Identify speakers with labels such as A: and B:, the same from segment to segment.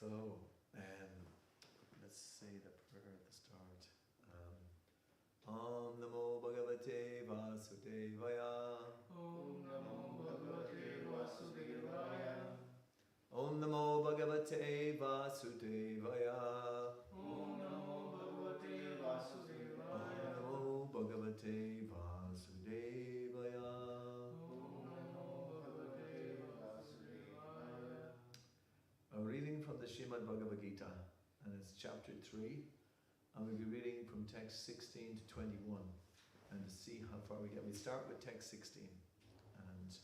A: So, let's say the prayer at the start. Om Namo Bhagavate Vasudevaya.
B: Om Namo Bhagavate Vasudevaya.
A: Om Namo Bhagavate Vasudevaya.
B: Om Namo Bhagavate Vasudevaya.
A: Om Namo Bhagavate Vasudevaya.
B: Om Namo Bhagavate Vasudevaya.
A: A reading from the Srimad Bhagavad Gita, and it's chapter 3, and we'll be reading from text 16 to 21, and to see how far we get. We start with text 16, and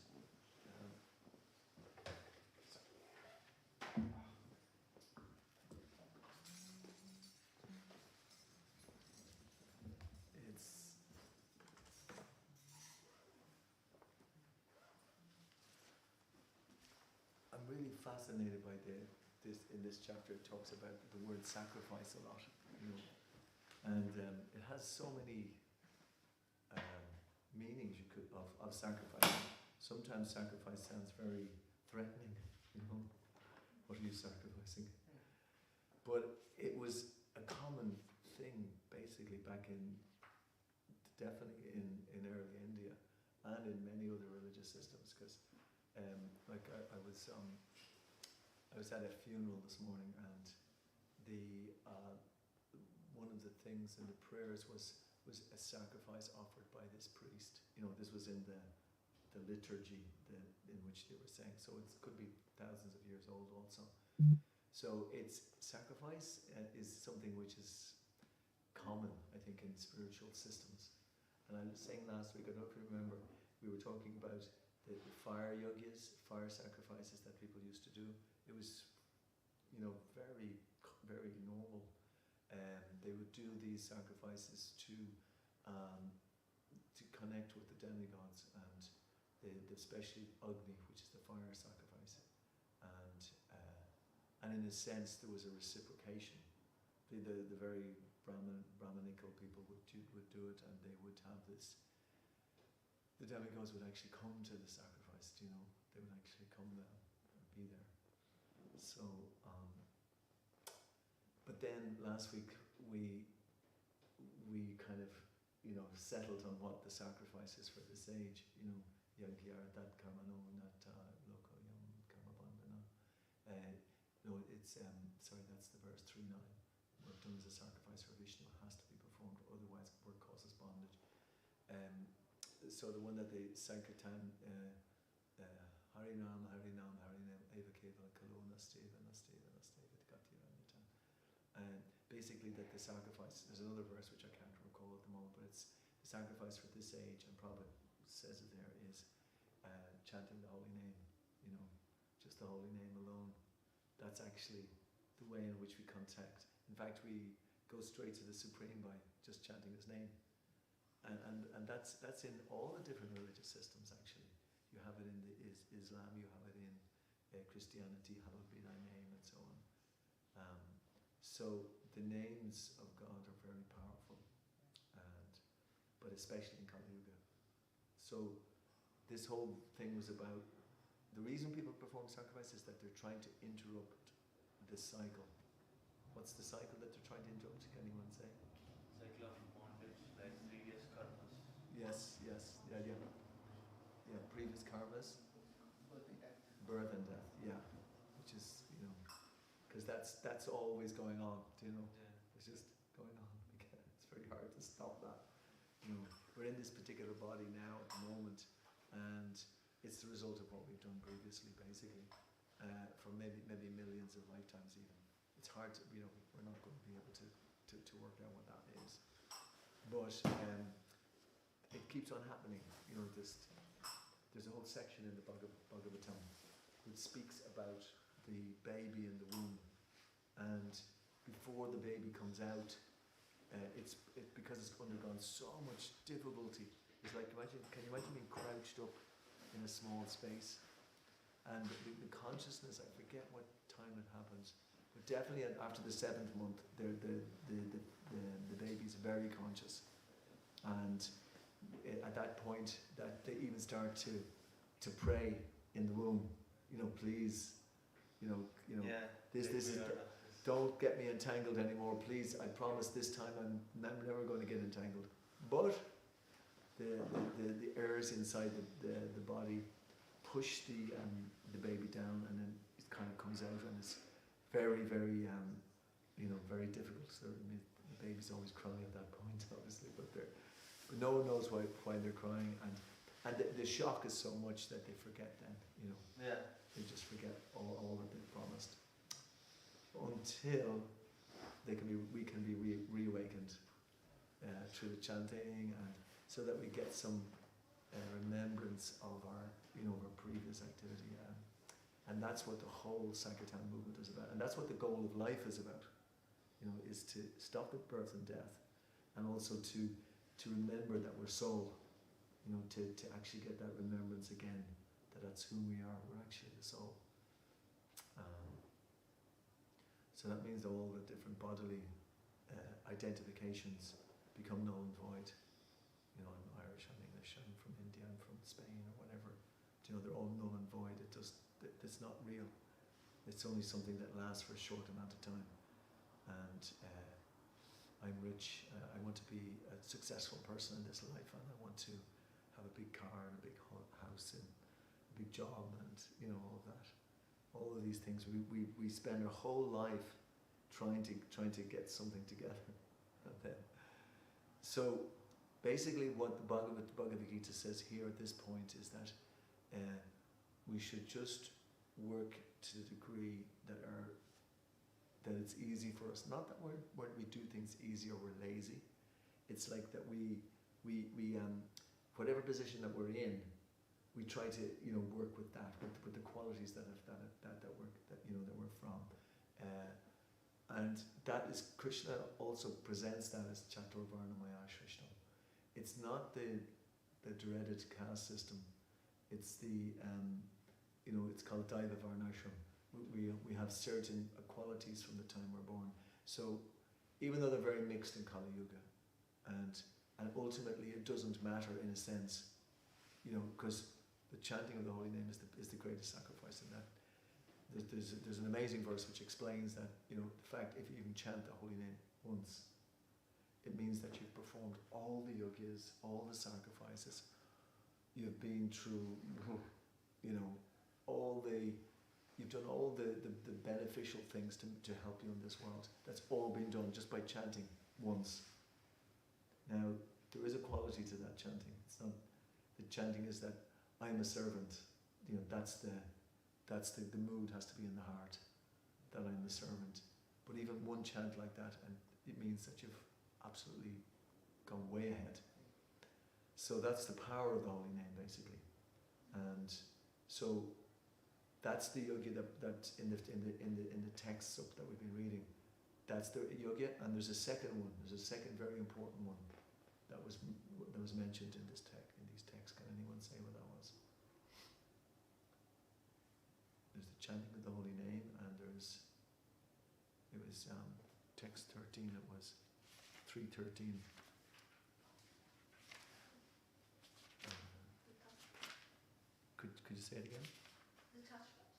A: I'm really fascinated by this. In this chapter, it talks about the word sacrifice a lot, and it has so many meanings of sacrifice. Sometimes sacrifice sounds very threatening. What are you sacrificing? But it was a common thing, basically, back in definitely in early India and in many other religious systems, because. I was at a funeral this morning, and the one of the things in the prayers was a sacrifice offered by this priest. This was in the liturgy in which they were saying. So it could be thousands of years old also. So it's sacrifice is something which is common, I think, in spiritual systems. And I was saying last week, I don't know if you remember, we were talking about the fire yajnas, fire sacrifices that people used to do. It was, very, very normal. They would do these sacrifices to connect with the demigods, and especially Agni, which is the fire sacrifice. And in a sense, there was a reciprocation. The very Brahmanical people would do it, and they would have this. The demigods would actually come to the sacrifice, they would actually come there and be there. So, but then last week we kind of, settled on what the sacrifice is for this age, Yagyar, that karmano, that loko yam karma bandhana. No, it's, that's the verse 3:9. What done as a sacrifice for Vishnu has to be performed, otherwise work causes bondage. So the one that they Sankirtan, Harinam, Harinam, Harinam, Eva Kevala, Kalona, Steva, Nasteva, Nasteva, Gatyaranita. And basically that the sacrifice, there's another verse which I can't recall at the moment, but it's the sacrifice for this age, and Prabhupada says it there, is chanting the holy name, just the holy name alone. That's actually the way in which we contact. In fact, we go straight to the Supreme by just chanting his name. And that's in all the different religious systems, actually. You have it in the Islam, you have it in Christianity, hallowed be thy name, and so on. So the names of God are very powerful, but especially in Kali Yuga. So this whole thing was about, the reason people perform sacrifice is that they're trying to interrupt this cycle. What's the cycle that they're trying to interrupt? Can anyone say?
C: Cycle of bondage, like previous karmas.
A: Yes, yeah, previous karmas. Birth and death, yeah. Which is, because that's always going on,
C: Yeah.
A: It's just going on. It's very hard to stop that. We're in this particular body now at the moment, and it's the result of what we've done previously, basically, for maybe millions of lifetimes even. It's hard to, we're not going to be able to work out what that is. But it keeps on happening. You know, there's a whole section in the Bhagavatam which speaks about the baby in the womb, and before the baby comes out, because it's undergone so much difficulty. It's like, can you imagine being crouched up in a small space? And the consciousness, I forget what time it happens, but definitely after the 7th month, the baby's very conscious. And at that point, that they even start to pray in the womb, you know, please, you know,
C: Yeah.
A: this is, don't get me entangled anymore, please. I promise this time I'm never going to get entangled. But the airs inside the body push the baby down, and then it kind of comes out, and it's very, very, very difficult. So the baby's always crying at that point, obviously, but no one knows why they're crying, and the shock is so much that they forget then, you know.
C: Yeah.
A: They just forget all that they've promised, until we can be reawakened through the chanting, and so that we get some remembrance of our previous activity, and that's what the whole Sankirtan movement is about, and that's what the goal of life is about. You know, is to stop at birth and death, and also to remember that we're soul. You know, to actually get that remembrance again, that's who we are. We're actually the soul. So that means all the different bodily identifications become null and void. You know, I'm Irish, I'm English, I'm from India, I'm from Spain, or whatever. You know, they're all null and void. It's not real. It's only something that lasts for a short amount of time. And I'm rich. I want to be a successful person in this life, and I want to have a big car and a big house and a big job, and you know, all of that. All of these things, we spend our whole life trying to get something together. So basically what the Bhagavad Gita says here at this point is that we should just work to the degree that it's easy for us. Not that we do things easy or we're lazy. It's like that we whatever position that we're in, we try to work with that, with the qualities that we're from, and that is, Krishna also presents that as Chaturvarna Maya Shrishtam. It's not the dreaded caste system. It's it's called Daiva Varnashram. We have certain qualities from the time we're born. So even though they're very mixed in Kali Yuga, and ultimately it doesn't matter in a sense, because the chanting of the holy name is the greatest sacrifice in that. There's an amazing verse which explains that, the fact if you even chant the holy name once, it means that you've performed all the yogis, all the sacrifices. You've been through, you've done all the beneficial things to help you in this world. That's all been done just by chanting once. Now, there is a quality to that chanting. It's not, the chanting is that I am a servant. That's the mood has to be in the heart, that I am the servant. But even one chant like that, and it means that you've absolutely gone way ahead. So that's the power of the holy name, basically. And so that's the yogi that in the texts that we've been reading. That's the yogi, and there's a second one. There's a second very important one that was mentioned in these texts. Can anyone say what that was? There's the chanting of the holy name, and it was text 13. It was 3:13. Could you say it again?
D: The touchpad?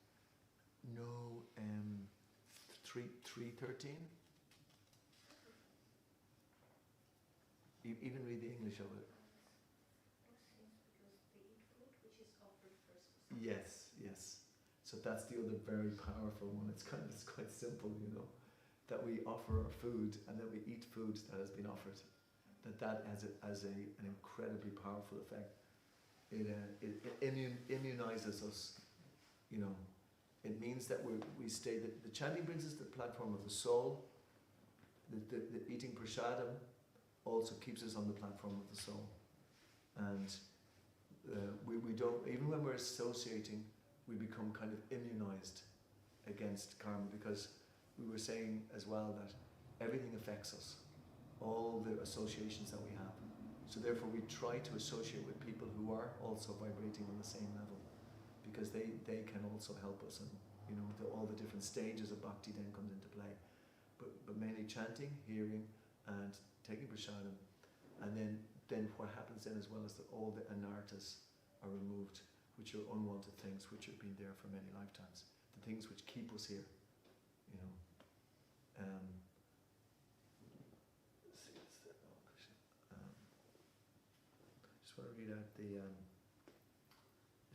A: No, 3:13. Even read the English of it.
D: Because they eat food which is offered first.
A: Yes. So that's the other very powerful one. It's quite simple, that we offer our food and that we eat food that has been offered. That has an incredibly powerful effect. It immunizes us. It means that we stay. The chanting brings us to the platform of the soul. The eating prasadam also keeps us on the platform of the soul. And we don't, even when we're associating, we become kind of immunized against karma, because we were saying as well that everything affects us, all the associations that we have. So therefore we try to associate with people who are also vibrating on the same level, because they can also help us, and all the different stages of bhakti then comes into play. But mainly chanting, hearing, and taking prasadam, and then what happens then as well is that all the anarthas are removed, which are unwanted things which have been there for many lifetimes, the things which keep us here, just want to read out the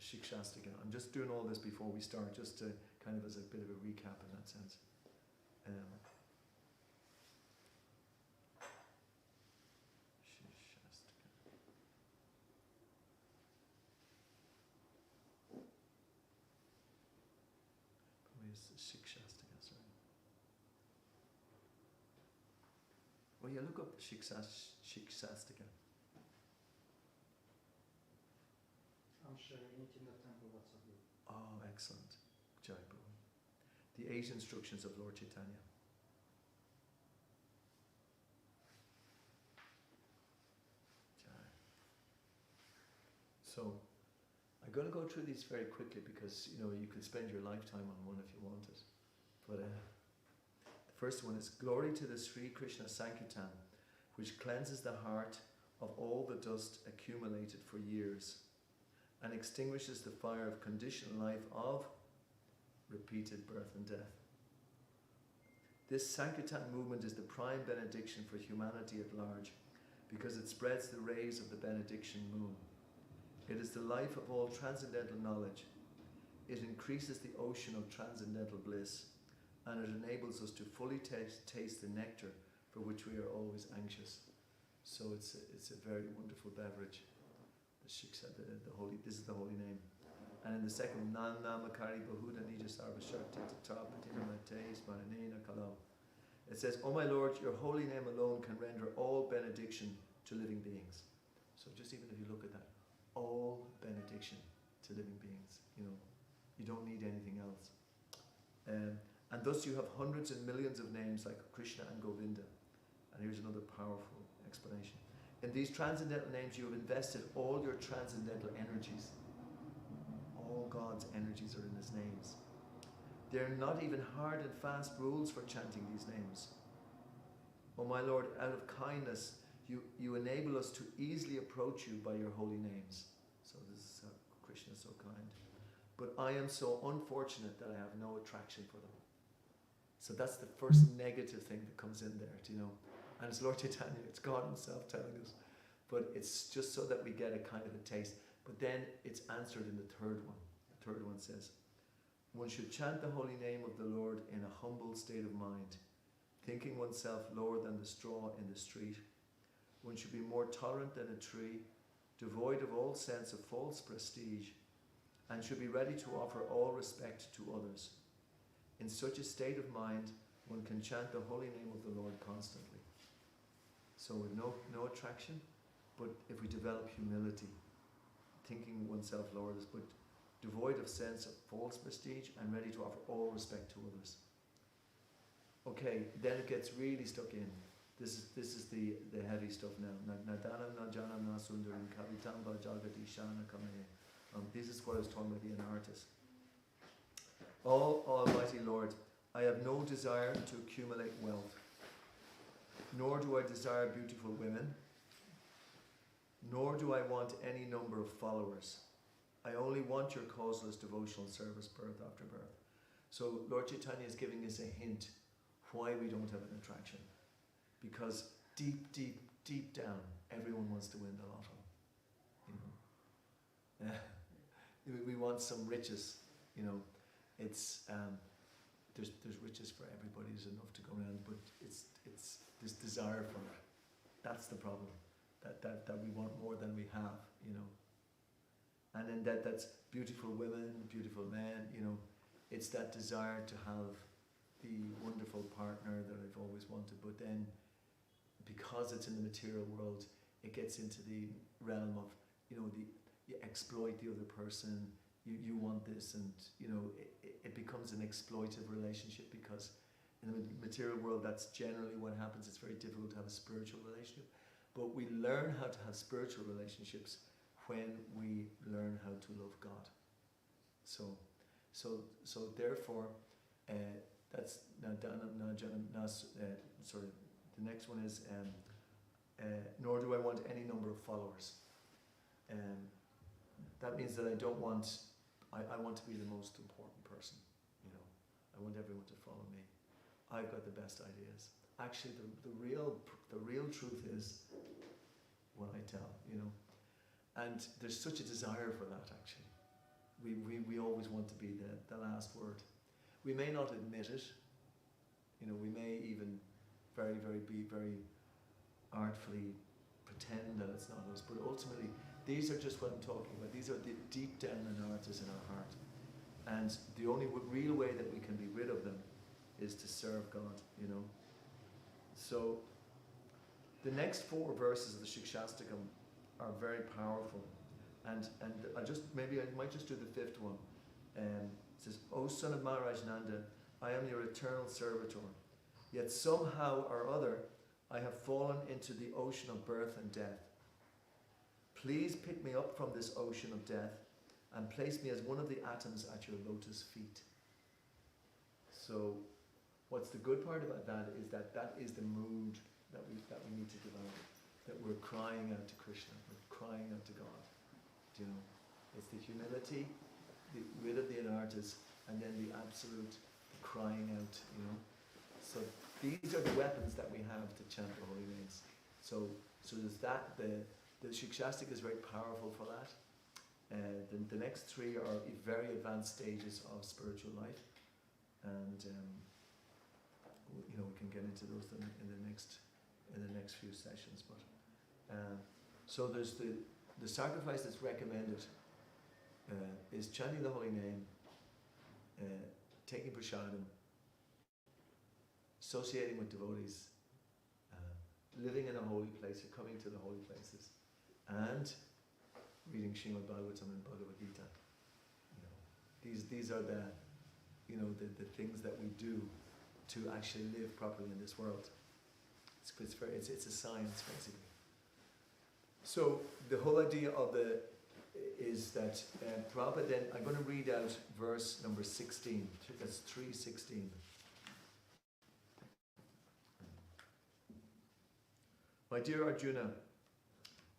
A: Shikshastika. I'm just doing all this before we start, just to kind of as a bit of a recap in that sense. Shikshastika, sorry. Oh yeah, look up Shikshastika.
B: I'm sharing it in the temple WhatsApp group.
A: Oh, excellent. Jai Prabhu. The 8 instructions of Lord Chaitanya. Jai. So, I'm going to go through these very quickly, because you could spend your lifetime on one if you wanted. But the first one is glory to the Sri Krishna Sankirtan, which cleanses the heart of all the dust accumulated for years, and extinguishes the fire of conditioned life of repeated birth and death. This Sankirtan movement is the prime benediction for humanity at large, because it spreads the rays of the benediction moon. It is the life of all transcendental knowledge. It increases the ocean of transcendental bliss, and it enables us to fully taste the nectar for which we are always anxious. So it's a very wonderful beverage. The holy, this is the holy name. And in the second, Nan Namakari Bahuda Nija Sarva Shakti Tapatina Mate Smaranena Kalau. It says, "O my Lord, your holy name alone can render all benediction to living beings." So just even if you look at that, all benediction to living beings, you don't need anything else. And thus you have hundreds and millions of names like Krishna and Govinda. And here's another powerful explanation. In these transcendental names you have invested all your transcendental energies. All God's energies are in His names. There are not even hard and fast rules for chanting these names. O my Lord, out of kindness, you enable us to easily approach you by your holy names. So this is Krishna is so kind. But I am so unfortunate that I have no attraction for them. So that's the first negative thing that comes in there, And it's Lord Chaitanya, it's God Himself telling us. But it's just so that we get a kind of a taste. But then it's answered in the third one. The third one says, one should chant the holy name of the Lord in a humble state of mind, thinking oneself lower than the straw in the street. One should be more tolerant than a tree, devoid of all sense of false prestige, and should be ready to offer all respect to others. In such a state of mind, one can chant the holy name of the Lord constantly. So with no attraction, but if we develop humility, thinking oneself lower, but devoid of sense of false prestige and ready to offer all respect to others. Okay, then it gets really stuck in. This is the heavy stuff now. Nadanam najanam na sundaram kavitamba jagati shana kame. This is what I was talking about, the anarthas. Almighty Lord, I have no desire to accumulate wealth, nor do I desire beautiful women, nor do I want any number of followers. I only want your causeless devotional service, birth after birth. So Lord Chaitanya is giving us a hint why we don't have an attraction. Because deep, deep, deep down, everyone wants to win the lotto. We want some riches. It's there's riches for everybody. There's enough to go around, but it's this desire for it. That's the problem. That we want more than we have. And then that's beautiful women, beautiful men. It's that desire to have the wonderful partner that I've always wanted, but then because it's in the material world, it gets into the realm of you exploit the other person, you want this, and it becomes an exploitive relationship, because in the material world that's generally what happens. It's very difficult to have a spiritual relationship, but we learn how to have spiritual relationships when we learn how to love God. So therefore, that's sorry. The next one is nor do I want any number of followers. That means that I don't want. I want to be the most important person. I want everyone to follow me. I've got the best ideas. Actually, the real truth is what I tell. And there's such a desire for that. Actually, we always want to be the last word. We may not admit it. We may even very artfully pretend that it's not us. But ultimately, these are just what I'm talking about. These are the deep down minorities in our heart. And the only real way that we can be rid of them is to serve God, So, the next 4 verses of the Shikshastakam are very powerful. And I might just do the 5th one. It says, O son of Maharaj Nanda, I am your eternal servitor. Yet somehow or other, I have fallen into the ocean of birth and death. Please pick me up from this ocean of death and place me as one of the atoms at your lotus feet. So, what's the good part about that is that is the mood that we need to develop. That we're crying out to Krishna, we're crying out to God. It's the humility, the rid of the anarthas, and then the absolute crying out. So these are the weapons that we have to chant the holy names. So there's that. The Shikshastika is very powerful for that. The next 3 are very advanced stages of spiritual life, and we can get into those in the next few sessions. But so there's the sacrifice that's recommended is chanting the holy name, taking prasadam, associating with devotees, living in a holy place, or coming to the holy places, and reading Srimad Bhagavatam and Bhagavad Gita. These are the things that we do to actually live properly in this world. It's a science, basically. So the whole idea of is that Prabhupada then, I'm going to read out verse number 16. That's 3:16. My dear Arjuna,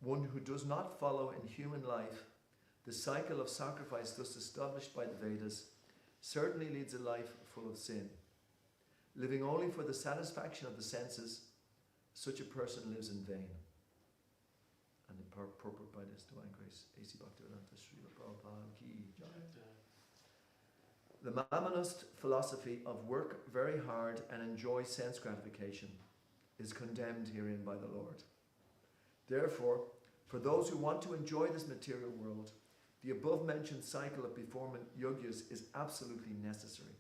A: one who does not follow in human life the cycle of sacrifice thus established by the Vedas certainly leads a life full of sin. Living only for the satisfaction of the senses, such a person lives in vain. And the purport by this Divine Grace, A.C. Bhaktivedanta Srila Prabhupada Ki Jai. The Mammonist philosophy of work very hard and enjoy sense gratification is condemned herein by the Lord. Therefore, for those who want to enjoy this material world, the above-mentioned cycle of performing yogyas is absolutely necessary.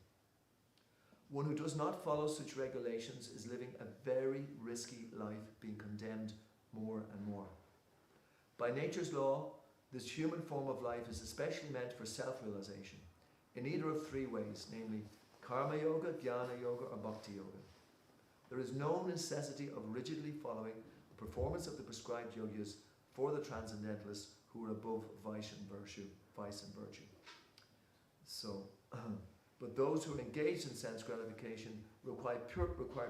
A: One who does not follow such regulations is living a very risky life, being condemned more and more. By nature's law, this human form of life is especially meant for self-realization, in either of 3 ways, namely karma yoga, jnana yoga, or bhakti yoga. There is no necessity of rigidly following the performance of the prescribed yogyas for the transcendentalists who are above vice and virtue. So, but those who are engaged in sense gratification require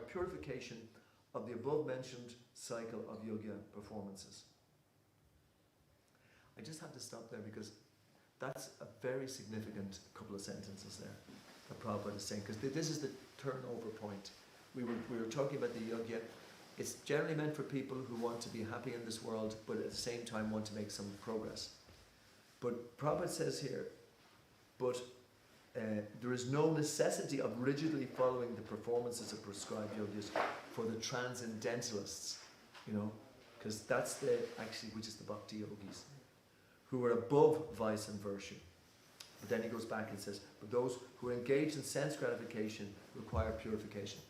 A: purification of the above-mentioned cycle of yoga performances. I just have to stop there because that's a very significant couple of sentences there that Prabhupada is saying, because this is the turnover point. We were talking about the yoga. It's generally meant for people who want to be happy in this world, but at the same time want to make some progress. But Prabhupada says here, but there is no necessity of rigidly following the performances of prescribed yogas for the transcendentalists, because that's which is the bhakti yogis, who are above vice and virtue. But then he goes back and says, but those who are engaged in sense gratification require purification.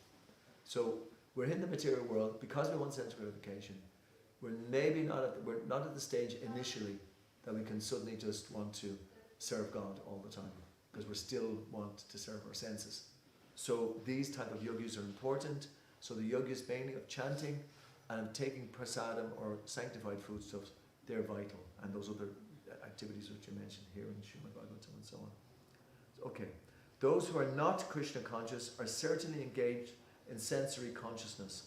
A: So we're in the material world because we want sense gratification. We're not at the stage initially that we can suddenly just want to serve God all the time, because we still want to serve our senses. So these type of yogis are important. So the yogis mainly of chanting and of taking prasadam or sanctified foodstuffs, they're vital. And those other activities which you mentioned here in Srimad Bhagavatam and so on. Okay. Those who are not Krishna conscious are certainly engaged in sensory consciousness.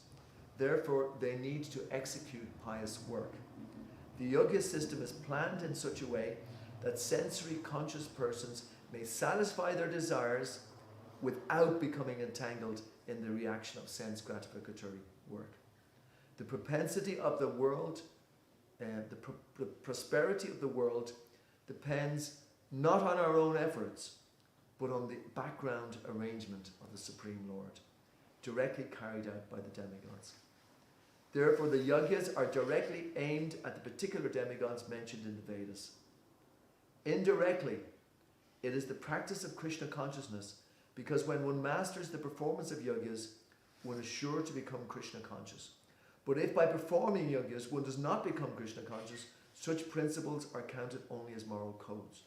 A: Therefore, they need to execute pious work. The yoga system is planned in such a way that sensory conscious persons may satisfy their desires without becoming entangled in the reaction of sense gratificatory work. The propensity of the world, the prosperity of the world depends not on our own efforts, but on the background arrangement of the Supreme Lord, directly carried out by the demigods. Therefore, the yagyas are directly aimed at the particular demigods mentioned in the Vedas. Indirectly, it is the practice of Krishna consciousness, because when one masters the performance of yagyas, one is sure to become Krishna conscious. But if by performing yagyas one does not become Krishna conscious, such principles are counted only as moral codes.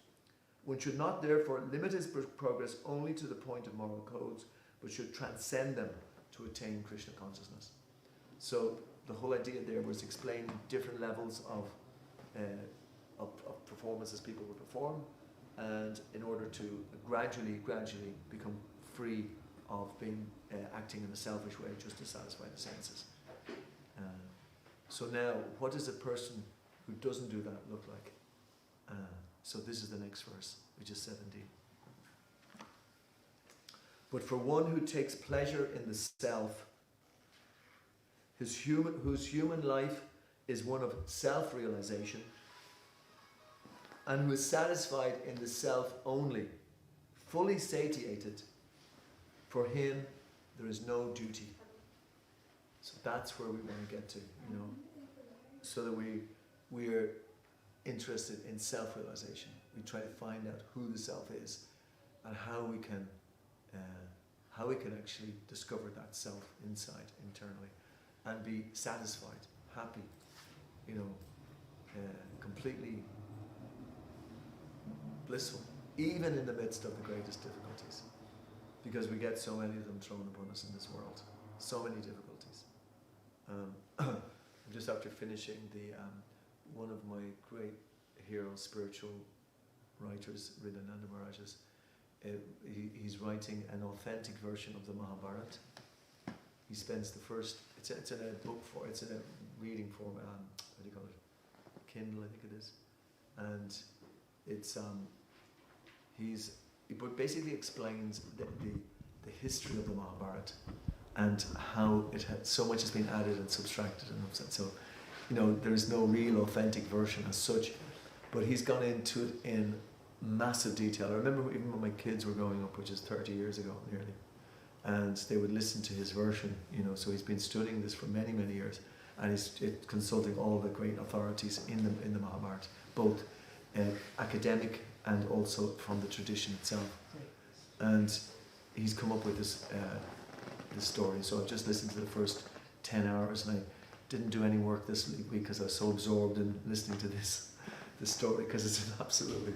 A: One should not therefore limit his progress only to the point of moral codes, but should transcend them to attain Krishna consciousness. So the whole idea there was explaining different levels of performances people would perform, and in order to gradually become free of being acting in a selfish way just to satisfy the senses. So now, what does a person who doesn't do that look like? So this is the next verse, which is 17. But for one who takes pleasure in the self, whose human life is one of self-realization, and who is satisfied in the self only, fully satiated, for him there is no duty. So that's where we want to get to, so that we are interested in self-realization. We try to find out who the self is and how we can actually discover that self inside, internally, and be satisfied, happy, completely blissful, even in the midst of the greatest difficulties, because we get so many of them thrown upon us in this world. So many difficulties. Just after finishing one of my great hero spiritual writers, Riddhananda Maharaj's, he's writing an authentic version of the Mahabharata. He spends the first, it's in a book form, it's in a reading form, what do you call it? Kindle, I think it is. And it's, he basically explains the history of the Mahabharata and how it had, so much has been added and subtracted and upset. So, there is no real authentic version as such, but he's gone into it in massive detail. I remember even when my kids were growing up, which is 30 years ago nearly, and they would listen to his version, so he's been studying this for many, many years, and he's consulting all the great authorities in the Mahabharata, both academic and also from the tradition itself. And he's come up with this story. So I've just listened to the first 10 hours, and I didn't do any work this week because I was so absorbed in listening to this story, because it's an absolutely,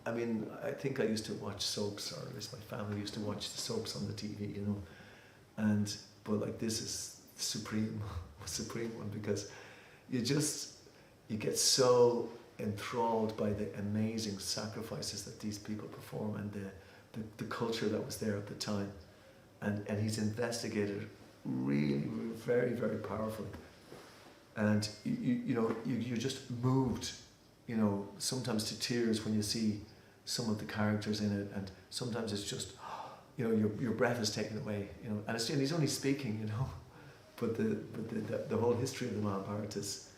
A: I think I used to watch soaps, or at least my family used to watch the soaps on the TV, but like this is supreme one, because you get so enthralled by the amazing sacrifices that these people perform, and the culture that was there at the time, and he's investigated really very, very powerfully, and you're just moved, sometimes to tears when you see some of the characters in it, and sometimes it's just your breath is taken away, and he's only speaking, but the whole history of the Mahabharata is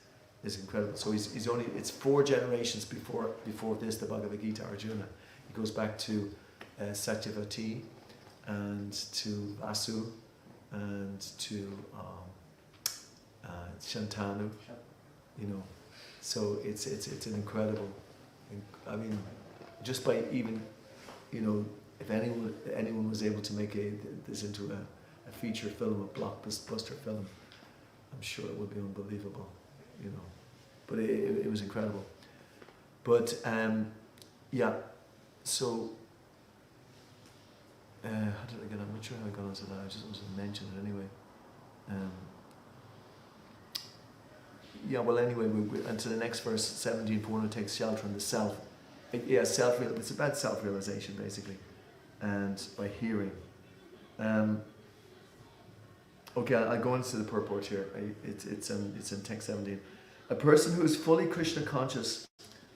A: incredible. So it's 4 generations before this, the Bhagavad Gita, Arjuna. He goes back to Satyavati, and to Vasu, and to Shantanu, so it's an incredible, just by even, if anyone was able to make this into a feature film, a blockbuster film, I'm sure it would be unbelievable, But it was incredible. But yeah, so how did I get on? I'm not sure how I got onto that. I just wanted to mention it anyway. Yeah, well, anyway, and to the next verse, 17, for one who takes shelter in the self. It's about self-realization, basically, and by hearing. Okay, I'll go into the purport here. It's in text 17. A person who is fully Krishna conscious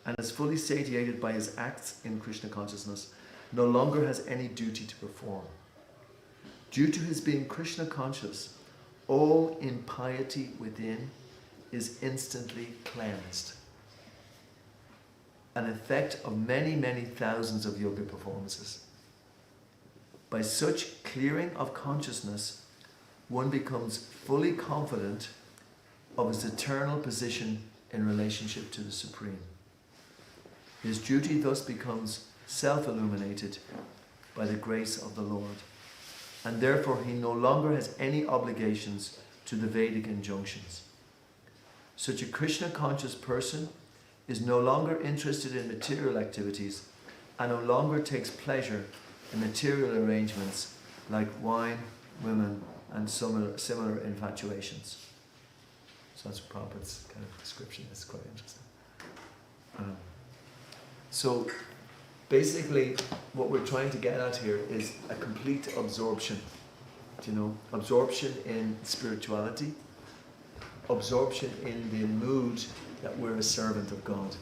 A: and is fully satiated by his acts in Krishna consciousness no longer has any duty to perform. Due to his being Krishna conscious, all impiety within is instantly cleansed. An effect of many, many thousands of yoga performances. By such clearing of consciousness, one becomes fully confident of his eternal position in relationship to the Supreme. His duty thus becomes self-illuminated by the grace of the Lord, and therefore he no longer has any obligations to the Vedic injunctions. Such a Krishna-conscious person is no longer interested in material activities and no longer takes pleasure in material arrangements like wine, women, and similar infatuations. So that's Prabhupada's kind of description. It's quite interesting. So basically what we're trying to get at here is a complete absorption. Absorption in spirituality, absorption in the mood that we're a servant of God.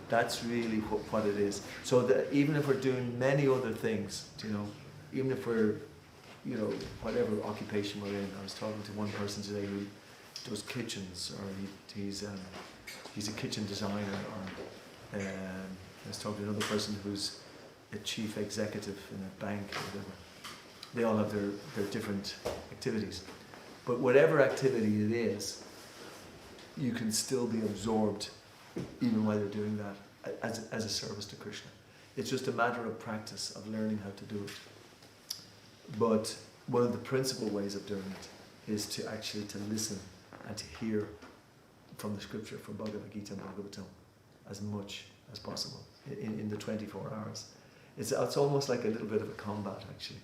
A: That's really what it is. So that even if we're doing many other things, even if we're, whatever occupation we're in. I was talking to one person today who does kitchens, or he's a kitchen designer, or I was talking to another person who's a chief executive in a bank or whatever. They all have their different activities. But whatever activity it is, you can still be absorbed even while you're doing that as a service to Krishna. It's just a matter of practice, of learning how to do it. But one of the principal ways of doing it is to actually to listen and to hear from the scripture, from Bhagavad Gita and Bhagavatam, as much as possible in the 24 hours. It's almost like a little bit of a combat, actually.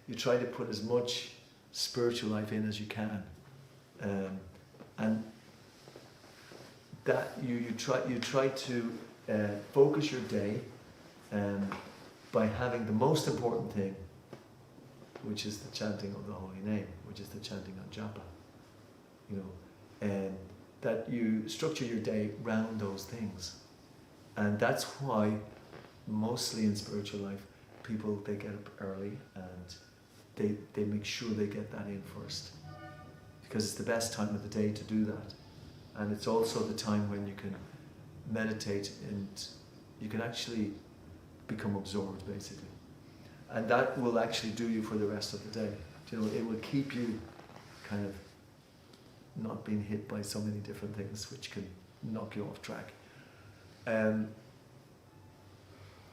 A: You try to put as much spiritual life in as you can, and that you try to focus your day by having the most important thing, which is the chanting of the holy name, which is the chanting of japa. And that you structure your day around those things. And that's why mostly in spiritual life, people, they get up early and they make sure they get that in first. Because it's the best time of the day to do that. And it's also the time when you can meditate and you can actually become absorbed, basically. And that will actually do you for the rest of the day. It will keep you kind of not being hit by so many different things which can knock you off track. And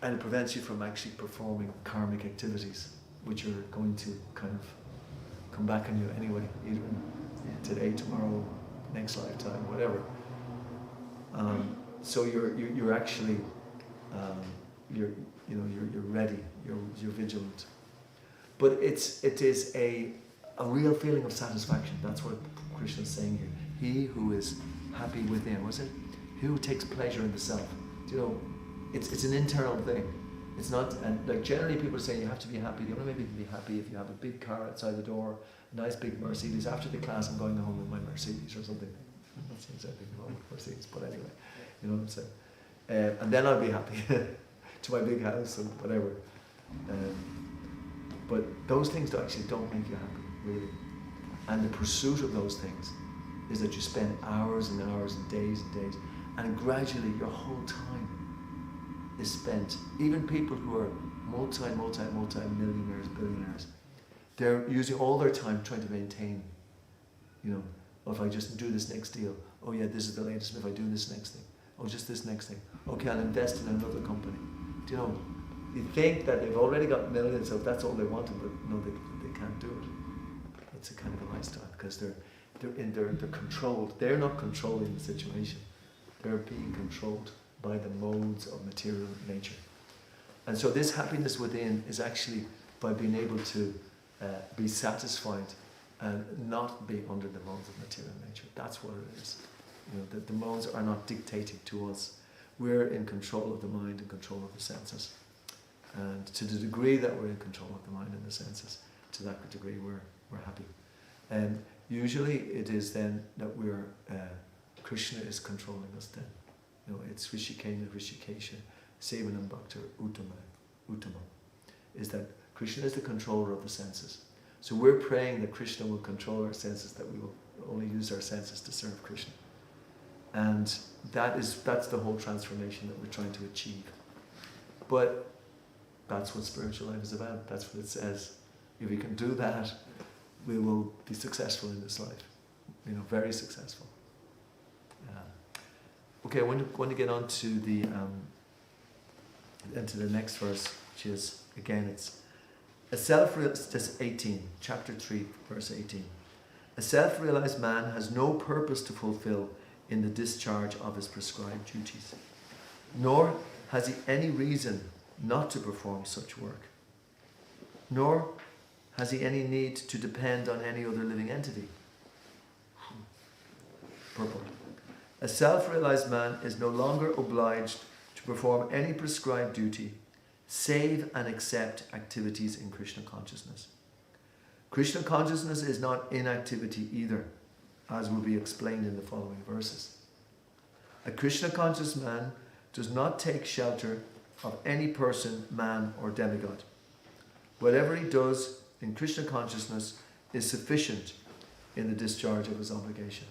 A: it prevents you from actually performing karmic activities, which are going to kind of come back on you anyway, either today, tomorrow, next lifetime, whatever. So you're actually you're ready, you're vigilant. But it is a real feeling of satisfaction. That's what Krishna is saying here. He who is happy within, was it? He who takes pleasure in the self. It's an internal thing. It's not, and like generally people are saying you have to be happy. The only way you can be happy if you have a big car outside the door, a nice big Mercedes. After the class, I'm going home with my Mercedes or something. I'm not saying anything wrong with Mercedes, but anyway, you know what I'm saying. And then I'll be happy to my big house and whatever. But those things actually don't make you happy, really. And the pursuit of those things is that you spend hours and hours and days, and gradually your whole time is spent. Even people who are multi-millionaires, billionaires, they're using all their time trying to maintain, if I just do this next deal, oh yeah, this is the latest, if I do this next thing, oh just this next thing, okay, I'll invest in another company. You think that they've already got millions, so that's all they wanted, but no, they can't do it. It's a kind of a lifestyle, because they're controlled. They're not controlling the situation. They're being controlled by the modes of material nature. And so this happiness within is actually by being able to be satisfied and not be under the modes of material nature. That's what it is. You know, the modes are not dictating to us. We're in control of the mind and control of the senses. And to the degree that we're in control of the mind and the senses, to that degree we're happy. And usually it is then that we're Krishna is controlling us then. You know, it's Rishikena, Rishikesha, Sevanam Bhakta, Uttama. Is that Krishna is the controller of the senses. So we're praying that Krishna will control our senses, that we will only use our senses to serve Krishna. And that's the whole transformation that we're trying to achieve. But that's what spiritual life is about. That's what it says. If we can do that, we will be successful in this life. You know, very successful. Okay, I want to get on to the next verse, which is, again, it's this 18, chapter 3, verse 18. A self-realized man has no purpose to fulfill in the discharge of his prescribed duties, nor has he any reason not to perform such work, nor has he any need to depend on any other living entity. Purport. A self-realized man is no longer obliged to perform any prescribed duty save and except activities in Krishna consciousness. Krishna consciousness is not inactivity either, as will be explained in the following verses. A Krishna conscious man does not take shelter of any person, man or demigod. Whatever he does in Krishna consciousness is sufficient in the discharge of his obligation.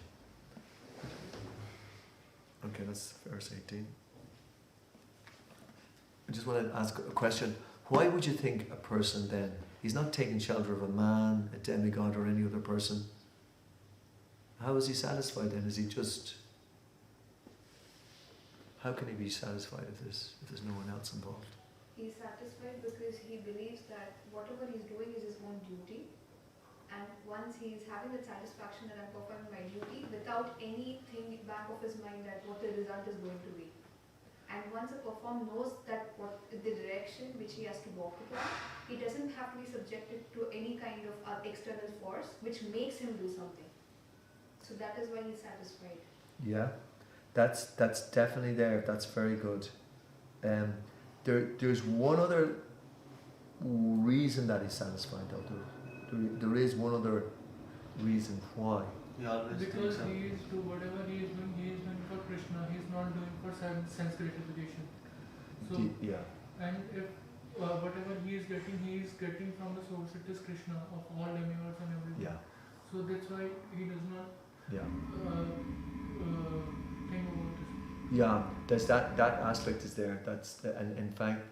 A: Okay, that's verse 18. I just want to ask a question. Why would you think a person then, he's not taking shelter of a man, a demigod or any other person? How is he satisfied then? Is he just... How can he be satisfied if there's no one else involved?
D: He's satisfied because he believes that whatever he's doing is his own duty. And once he's having the satisfaction that I'm performing my duty without anything back of his mind that what the result is going to be. And once a performer knows that what the direction which he has to walk upon, he doesn't have to be subjected to any kind of external force which makes him do something. So that is why he's satisfied. Yeah, that's definitely there. That's very good. There's one other reason that he's satisfied though. There is one other reason why.
E: Because he is to whatever he is doing for Krishna. He is not doing for sense gratification. So
A: yeah.
E: And if whatever he is getting from the source, it is Krishna of all demigods and everything.
A: Yeah.
E: So that's why he does not think about it.
A: Yeah, there's that aspect is there. And in fact,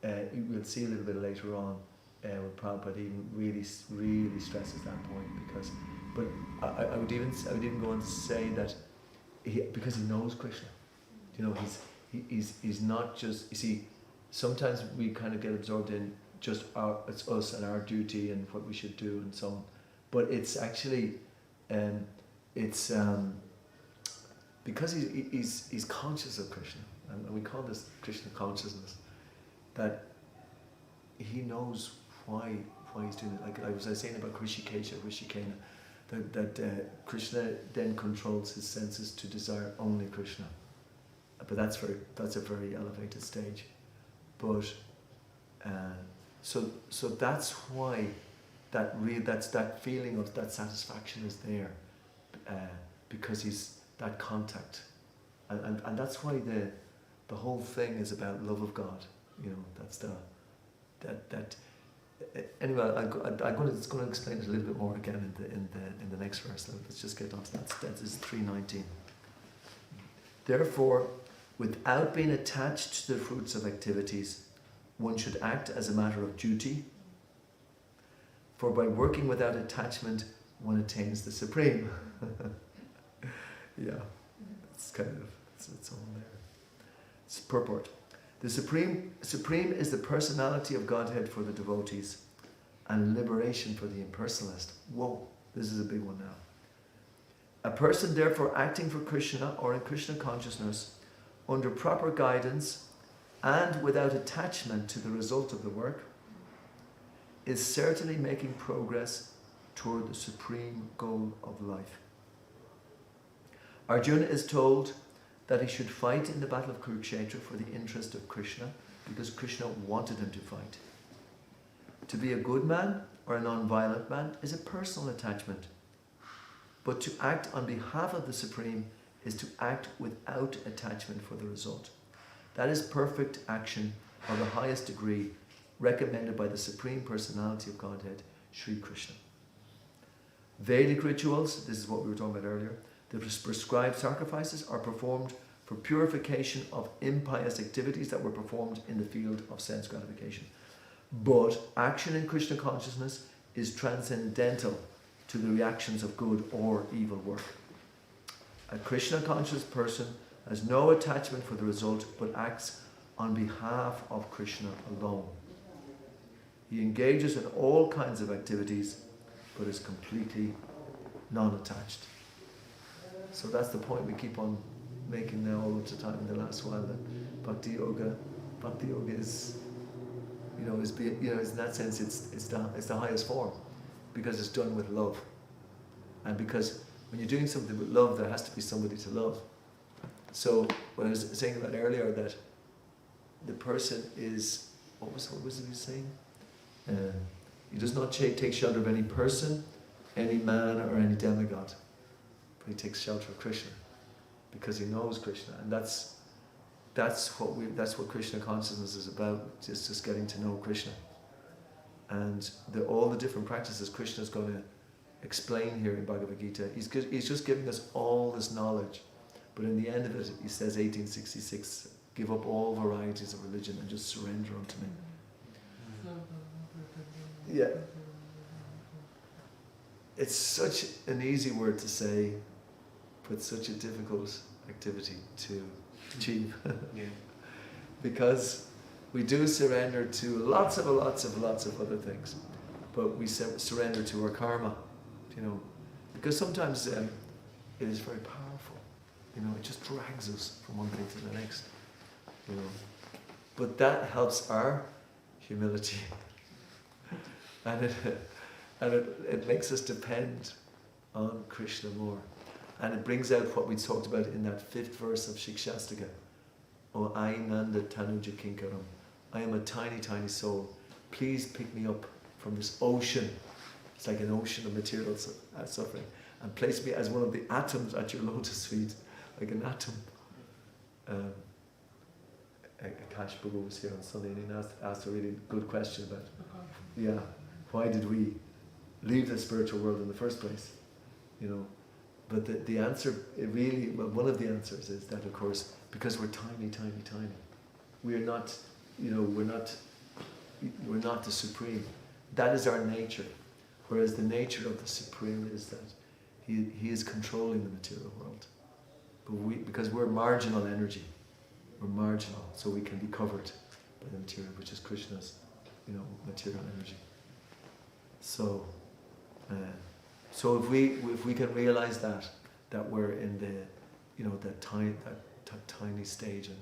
A: we'll see a little bit later on. Where Prabhupada even really stresses that point but I would even go on to say that because he knows Krishna, you know, he's not just, you see, sometimes we kind of get absorbed in just it's us and our duty and what we should do and so on, but it's actually because he's conscious of Krishna, and we call this Krishna consciousness, that he knows why he's doing it. Like I was saying about Rishikena, that Krishna then controls his senses to desire only Krishna. But that's a very elevated stage. But so that's why that feeling of that satisfaction is there, because he's that contact, and that's why the whole thing is about love of God. You know, that's that. Anyway, I'm going to explain it a little bit more again in the next verse. Let's just get on to that. That is 3:19. Therefore, without being attached to the fruits of activities, one should act as a matter of duty. For by working without attachment, one attains the supreme. Yeah, it's kind of it's all there. It's purport. The Supreme is the personality of Godhead for the devotees and liberation for the impersonalist. Whoa, this is a big one now. A person therefore acting for Krishna or in Krishna consciousness under proper guidance and without attachment to the result of the work is certainly making progress toward the supreme goal of life. Arjuna is told that he should fight in the battle of Kurukshetra for the interest of Krishna because Krishna wanted him to fight. To be a good man or a non-violent man is a personal attachment. But to act on behalf of the Supreme is to act without attachment for the result. That is perfect action of the highest degree recommended by the Supreme Personality of Godhead, Sri Krishna. Vedic rituals, this is what we were talking about earlier, the prescribed sacrifices are performed for purification of impious activities that were performed in the field of sense gratification. But action in Krishna consciousness is transcendental to the reactions of good or evil work. A Krishna conscious person has no attachment for the result but acts on behalf of Krishna alone. He engages in all kinds of activities but is completely non-attached. So that's the point we keep on making now all the time in the last while, that Bhakti Yoga is, in that sense it's the highest form because it's done with love. And because when you're doing something with love, there has to be somebody to love. So what I was saying about earlier, that the person is, what was he saying? He does not take shelter of any person, any man or any demigod, but he takes shelter of Krishna because he knows Krishna, and that's what Krishna consciousness is about. Just getting to know Krishna, and all the different practices Krishna is going to explain here in Bhagavad Gita. He's just giving us all this knowledge, but in the end of it, he says 1866, give up all varieties of religion and just surrender unto me. Yeah. It's such an easy word to say, but such a difficult activity to achieve.
C: Yeah.
A: Because we do surrender to lots of other things, but we surrender to our karma, because sometimes it is very powerful. It just drags us from one thing to the next. But that helps our humility, and it makes us depend on Krishna more, and it brings out what we talked about in that 5th verse of Shikshashtaka. O Ainanda Tanuja Kinkaram, I am a tiny, tiny soul. Please pick me up from this ocean. It's like an ocean of material suffering, and place me as one of the atoms at your lotus feet, like an atom. Akash Babu was here on Sunday, and he asked a really good question about, why did we leave the spiritual world in the first place? But the answer, one of the answers is that, of course, because we're tiny, tiny, tiny. We're not, we're not the Supreme. That is our nature. Whereas the nature of the Supreme is that He is controlling the material world. But because we're marginal energy, we're marginal, so we can be covered by the material, which is Krishna's, material energy. So if we can realize that we're in that tiny stage, and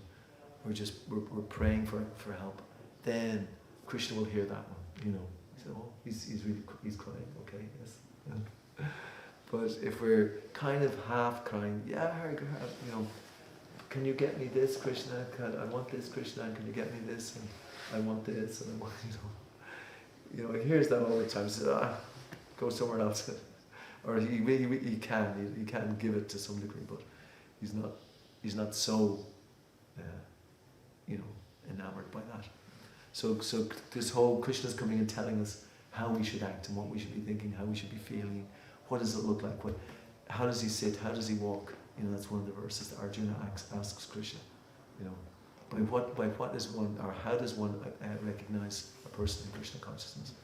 A: we're praying for help, then Krishna will hear that one. So he's crying. Okay, yes. But if we're kind of half crying, can you get me this, Krishna? I want this, Krishna. And can you get me this? And I want this, and I want, he hears that all the time. Says, go somewhere else. Or he can give it to some degree, but he's not so enamored by that. So this whole Krishna's coming and telling us how we should act and what we should be thinking, how we should be feeling. What does it look like? How does he sit? How does he walk? That's one of the verses that Arjuna asks Krishna. By what is one, or how does one recognize a person in Krishna consciousness?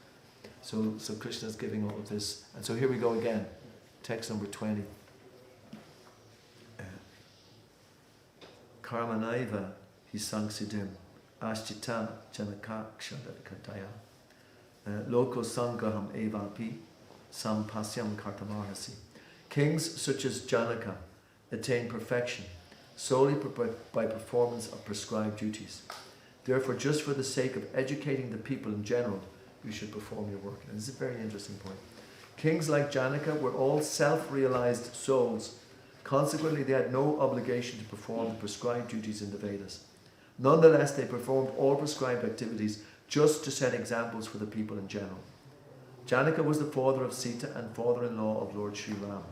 A: So Krishna is giving all of this, and so here we go again. Text number 20. Karmanaiva hi sangsidim ashchita janakakshadakataya loko sangraham evapi sampasyam kartamarhasi Kings such as Janaka attain perfection solely by performance of prescribed duties. Therefore, just for the sake of educating the people in general, you should perform your work. And this is a very interesting point. Kings like Janaka were all self-realized souls. Consequently, they had no obligation to perform the prescribed duties in the Vedas. Nonetheless, they performed all prescribed activities just to set examples for the people in general. Janaka was the father of Sita and father-in-law of Lord Sri Ram.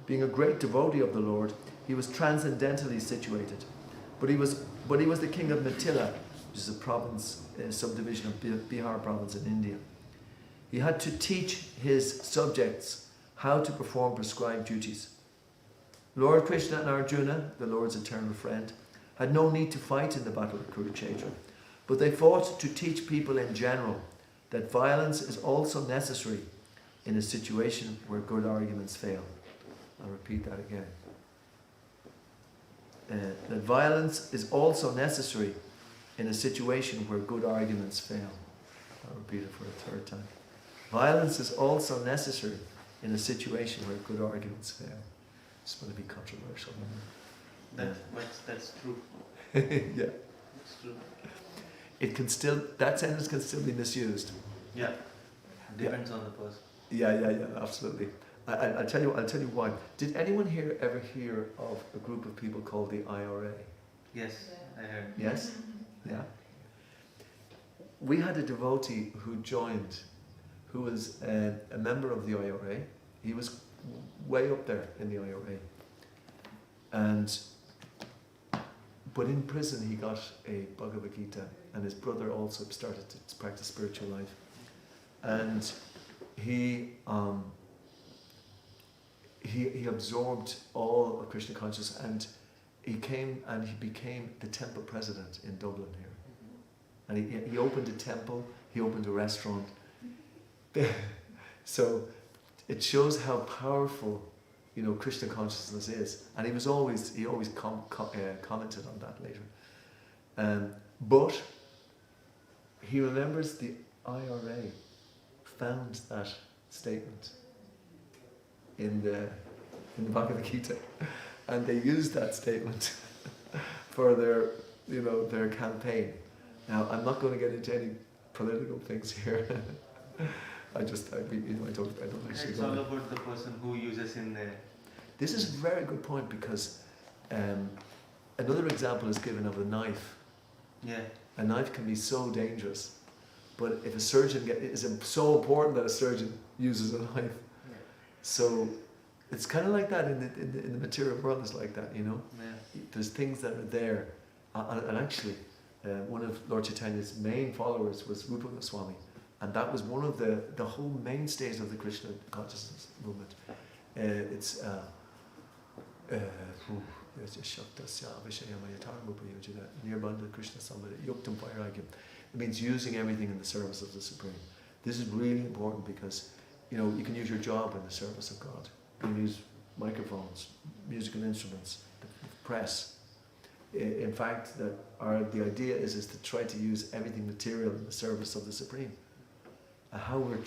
A: Being a great devotee of the Lord, he was transcendentally situated. But he was the king of Mithila, which is a province, a subdivision of Bihar province in India. He had to teach his subjects how to perform prescribed duties. Lord Krishna and Arjuna, the Lord's eternal friend, had no need to fight in the battle of Kurukshetra, but they fought to teach people in general that violence is also necessary in a situation where good arguments fail. I'll repeat that again. That violence is also necessary in a situation where good arguments fail. I'll repeat it for a third time. Violence is also necessary in a situation where good arguments fail. It's going to be controversial.
C: That's true.
A: Yeah.
C: That's true.
A: It can still, that sentence can still be misused.
C: Yeah. Depends on the person.
A: Yeah, absolutely. I'll tell you why. Did anyone here ever hear of a group of people called the IRA?
C: Yes, I heard.
A: Yes? Yeah. We had a devotee who joined, who was a member of the IRA. He was way up there in the IRA. But in prison he got a Bhagavad Gita, and his brother also started to practice spiritual life. And he absorbed all of Krishna consciousness, and he became the temple president in Dublin here. And he opened a temple, he opened a restaurant. So it shows how powerful, Krishna consciousness is. And he always commented on that later. But he remembers the IRA found that statement in the Bhagavad Gita, and they used that statement for their campaign. Now, I'm not going to get into any political things here. I don't actually.
C: It's all about the person who uses in there.
A: This is a very good point, because another example is given of a knife.
C: Yeah.
A: A knife can be so dangerous, but if a surgeon it's so important that a surgeon uses a knife.
C: Yeah.
A: So it's kind of like that in the material world. It's like that,
C: Yeah.
A: There's things that are there, and actually, one of Lord Chaitanya's main followers was Rupa Goswami, and that was one of the whole mainstays of the Krishna consciousness movement. It means using everything in the service of the Supreme. This is really important, because you can use your job in the service of God. You can use microphones, musical instruments, the press. In fact, the idea is to try to use everything material in the service of the Supreme. How we're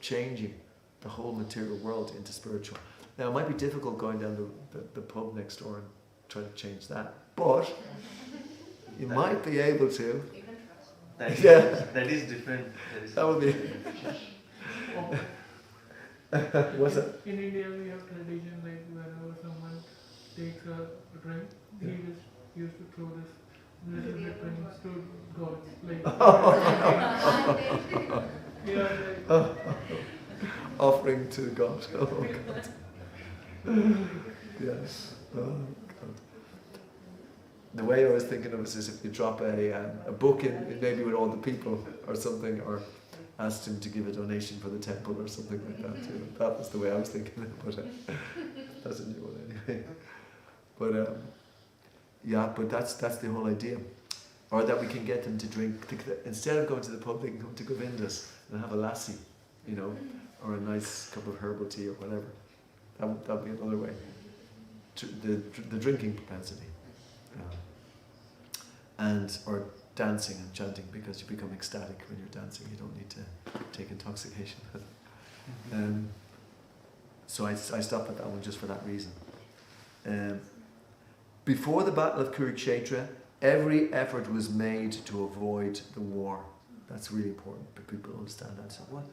A: changing the whole material world into spiritual. Now, it might be difficult going down the pub next door and trying to change that, but you might be able to.
C: That is different.
A: That would be. What's that?
E: In India, we have tradition like whenever someone takes a drink, he just used to throw this little bit things to God.
A: Offering to God. Oh God. Yes. Oh God. The way I was thinking of it is if you drop a book in maybe with all the people or something, or asked him to give a donation for the temple or something like that too. That was the way I was thinking of it, but that's a new one anyway. But but that's the whole idea. Or that we can get them to drink, instead of going to the pub, they can come to Govinda's and have a lassi, or a nice cup of herbal tea or whatever. That would be another way. The drinking propensity. Or dancing and chanting, because you become ecstatic when you're dancing. You don't need to take intoxication. So I stopped at that one just for that reason. Before the Battle of Kurukshetra, every effort was made to avoid the war. That's really important for people to understand that. So what?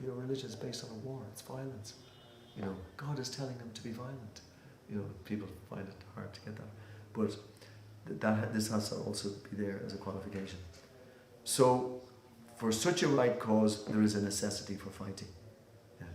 A: Your religion is based on a war. It's violence. You know, God is telling them to be violent. You know, people find it hard to get that. But this has to also be there as a qualification. So, for such a right cause, there is a necessity for fighting. Yeah.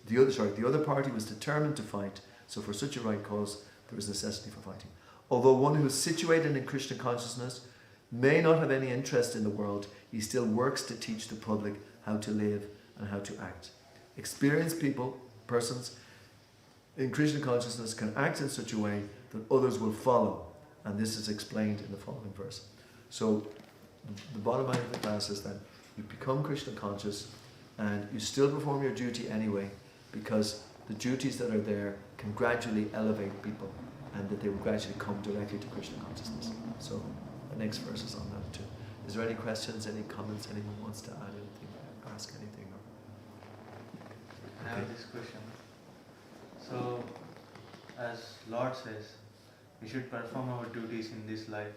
A: The other party was determined to fight, so for such a right cause, there is necessity for fighting. Although one who is situated in Krishna consciousness may not have any interest in the world, he still works to teach the public how to live and how to act. Experienced persons in Krishna consciousness can act in such a way that others will follow. And this is explained in the following verse. So, the bottom line of the class is that you become Krishna conscious and you still perform your duty anyway, because the duties that are there can gradually elevate people and that they will gradually come directly to Krishna consciousness. So, the next verse is on that too. Is there any questions, any comments, anyone wants to add anything, ask anything?
C: I have this question. So, as Lord says, we should perform our duties in this life,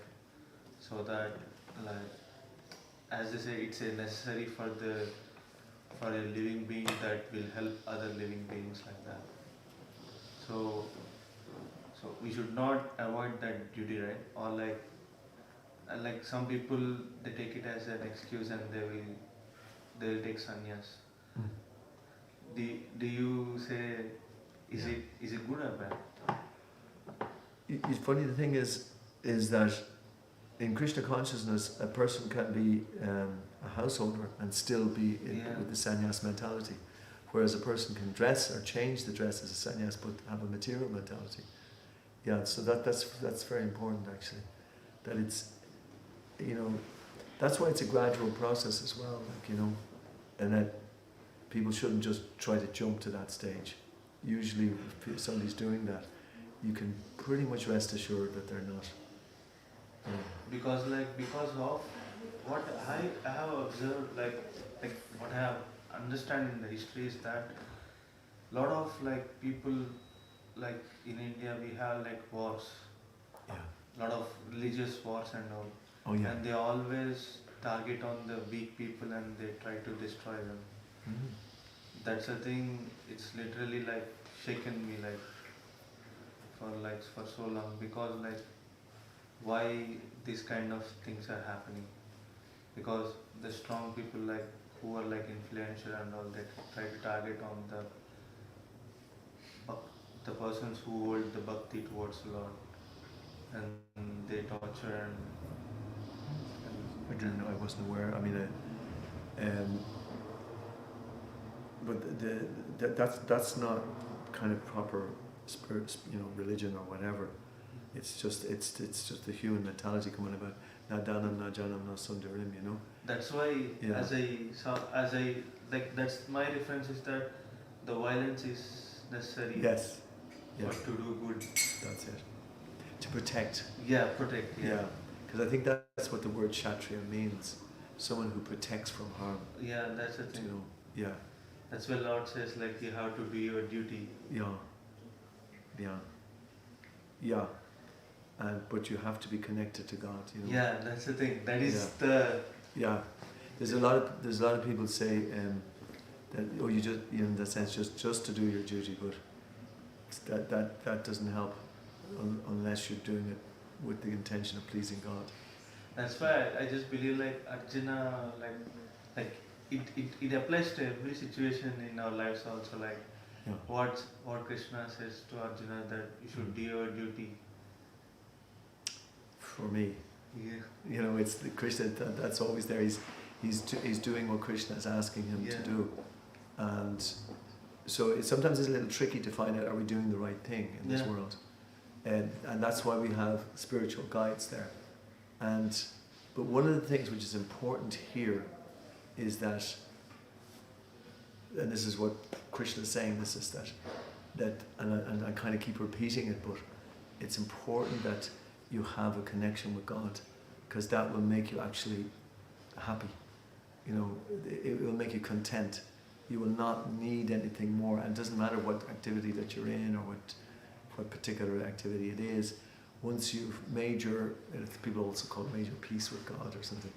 C: so that, like, as they say, it's necessary for a living being that will help other living beings like that. So we should not avoid that duty, right? Or like some people, they take it as an excuse and they'll take sannyas. Do you say, is it good or bad?
A: It's funny, the thing is that in Krishna consciousness, a person can be a householder and still be with the sannyas mentality, whereas a person can dress or change the dress as a sannyas but have a material mentality. Yeah, so that's very important actually. That it's, you know, that's why it's a gradual process as well, like, you know, and that people shouldn't just try to jump to that stage. Usually if somebody's doing that, you can pretty much rest assured that they're not.
C: Because of what I have observed, like what I have understand in the history is that a lot of like people, like in India we have like wars.
A: Yeah.
C: A lot of religious wars and all.
A: Oh yeah.
C: And they always target on the weak people and they try to destroy them.
A: Mm-hmm.
C: That's a thing. It's literally like shaken me for so long, because like why these kind of things are happening, because the strong people like who are like influential and all, they try to target on the persons who hold the bhakti towards the Lord, and they torture and
A: I didn't know, I wasn't aware. I mean, but that's not kind of proper spirit, you know, religion or whatever. It's just the human mentality coming about. Na danam, na janam, na sundarim, you know.
C: That's why, as I like, that's my reference is that the violence is necessary.
A: Yes. Yeah.
C: To do good.
A: That's it. To protect.
C: Yeah, protect. Yeah.
A: Because I think that's what the word kshatriya means. Someone who protects from harm.
C: Yeah, that's the thing.
A: You know, yeah.
C: That's why Lord says like you have to do your duty.
A: Yeah. But you have to be connected to God. You know.
C: Yeah, that's the thing. That is the.
A: Yeah. There's a lot of people say that you just, you know, in that sense just to do your duty, but that doesn't help unless you're doing it with the intention of pleasing God.
C: That's why I just believe like Arjuna, like it applies to every situation in our lives also, like what Krishna says to Arjuna, that you should do your duty. For me, you know, it's the Krishna that's always there. He's doing what Krishna is asking him to do, and so sometimes it's a little tricky to find out, are we doing the right thing in this world, and that's why we have spiritual guides there. But one of the things which is important here is that, and this is what Krishna is saying, this is that and I kind of keep repeating it, but it's important that you have a connection with God, because that will make you actually happy. You know, it will make you content, you will not need anything more. And it doesn't matter what activity that you're in or what particular activity it is. Once you've made your, people also call it made your peace with God or something,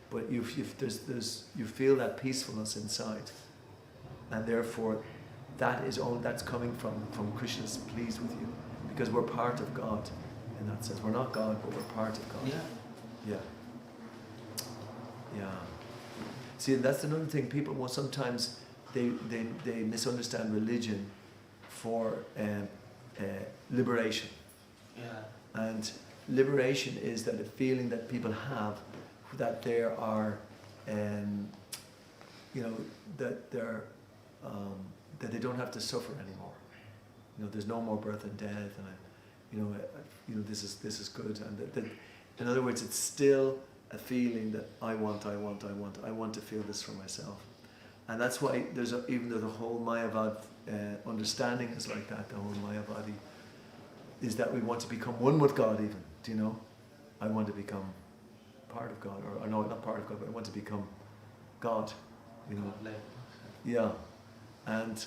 C: but you feel that peacefulness inside, and therefore that's coming from Krishna's pleased with you, because we're part of God in that sense. We're not God, but we're part of God. Yeah. See, that's another thing. People will sometimes they misunderstand religion for liberation. And liberation is that a feeling that people have that there are, that they're that they don't have to suffer anymore. There's no more birth and death, and this is good. And that in other words, it's still a feeling that I want to feel this for myself. And that's why even though the whole Mayavad understanding is like that, the whole Mayavadi is that we want to become one with God even, do you know? I want to become part of God, or no, not part of God, but I want to become God, Yeah. And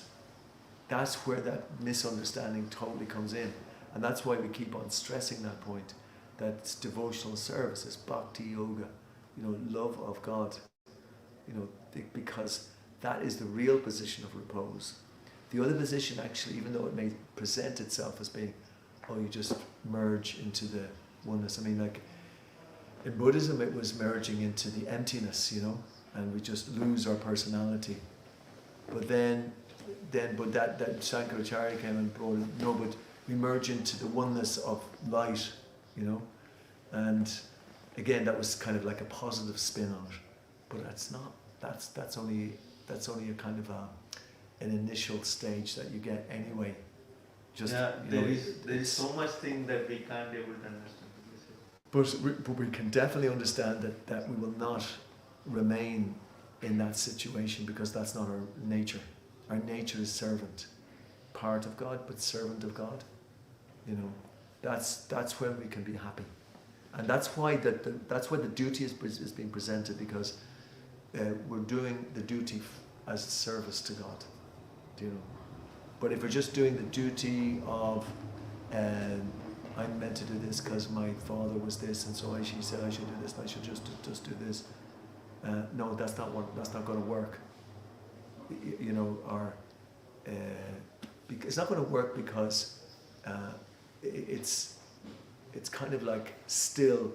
C: that's where that misunderstanding totally comes in. And that's why we keep on stressing that point, that it's devotional service, it's bhakti yoga, love of God, because that is the real position of repose. The other position actually, even though it may present itself as being, you just merge into the oneness. I mean, like in Buddhism, it was merging into the emptiness, and we just lose our personality. But then that Shankaracharya came and brought it. No, but we merge into the oneness of light, And again, that was kind of like a positive spin on it, but that's not. That's only a kind of an initial stage that you get anyway.
F: There is so much thing that we can't able to understand.
C: But we can definitely understand that we will not remain in that situation, because that's not our nature. Our nature is servant, part of God, but servant of God. That's when we can be happy, and that's why the duty is being presented, because we're doing the duty as a service to God. But if we're just doing the duty of I'm meant to do this because my father was this, and so she said I should do this, and I should just do this. No, that's not going to work. It's not going to work because it's kind of like still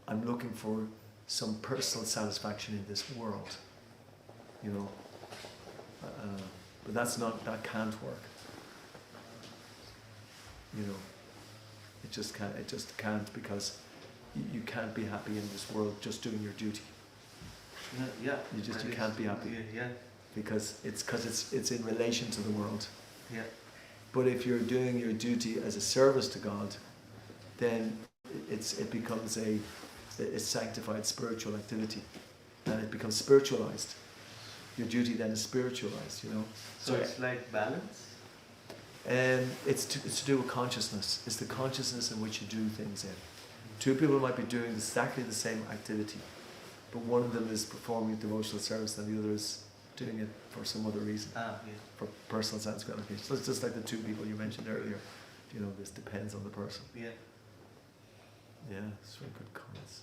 C: I'm looking for some personal satisfaction in this world, but that can't work. It just can't, because you can't be happy in this world just doing your duty.
F: You
C: can't be happy. Because it's in relation to the world. But if you're doing your duty as a service to God, then it becomes a sanctified spiritual activity, and it becomes spiritualized. Your duty then is spiritualized,
F: So it's like balance?
C: It's to do with consciousness. It's the consciousness in which you do things in. Two people might be doing exactly the same activity, but one of them is performing devotional service and the other is doing it for some other reason, for personal satisfaction. So it's just like the two people you mentioned earlier. This depends on the person. It's very good comments.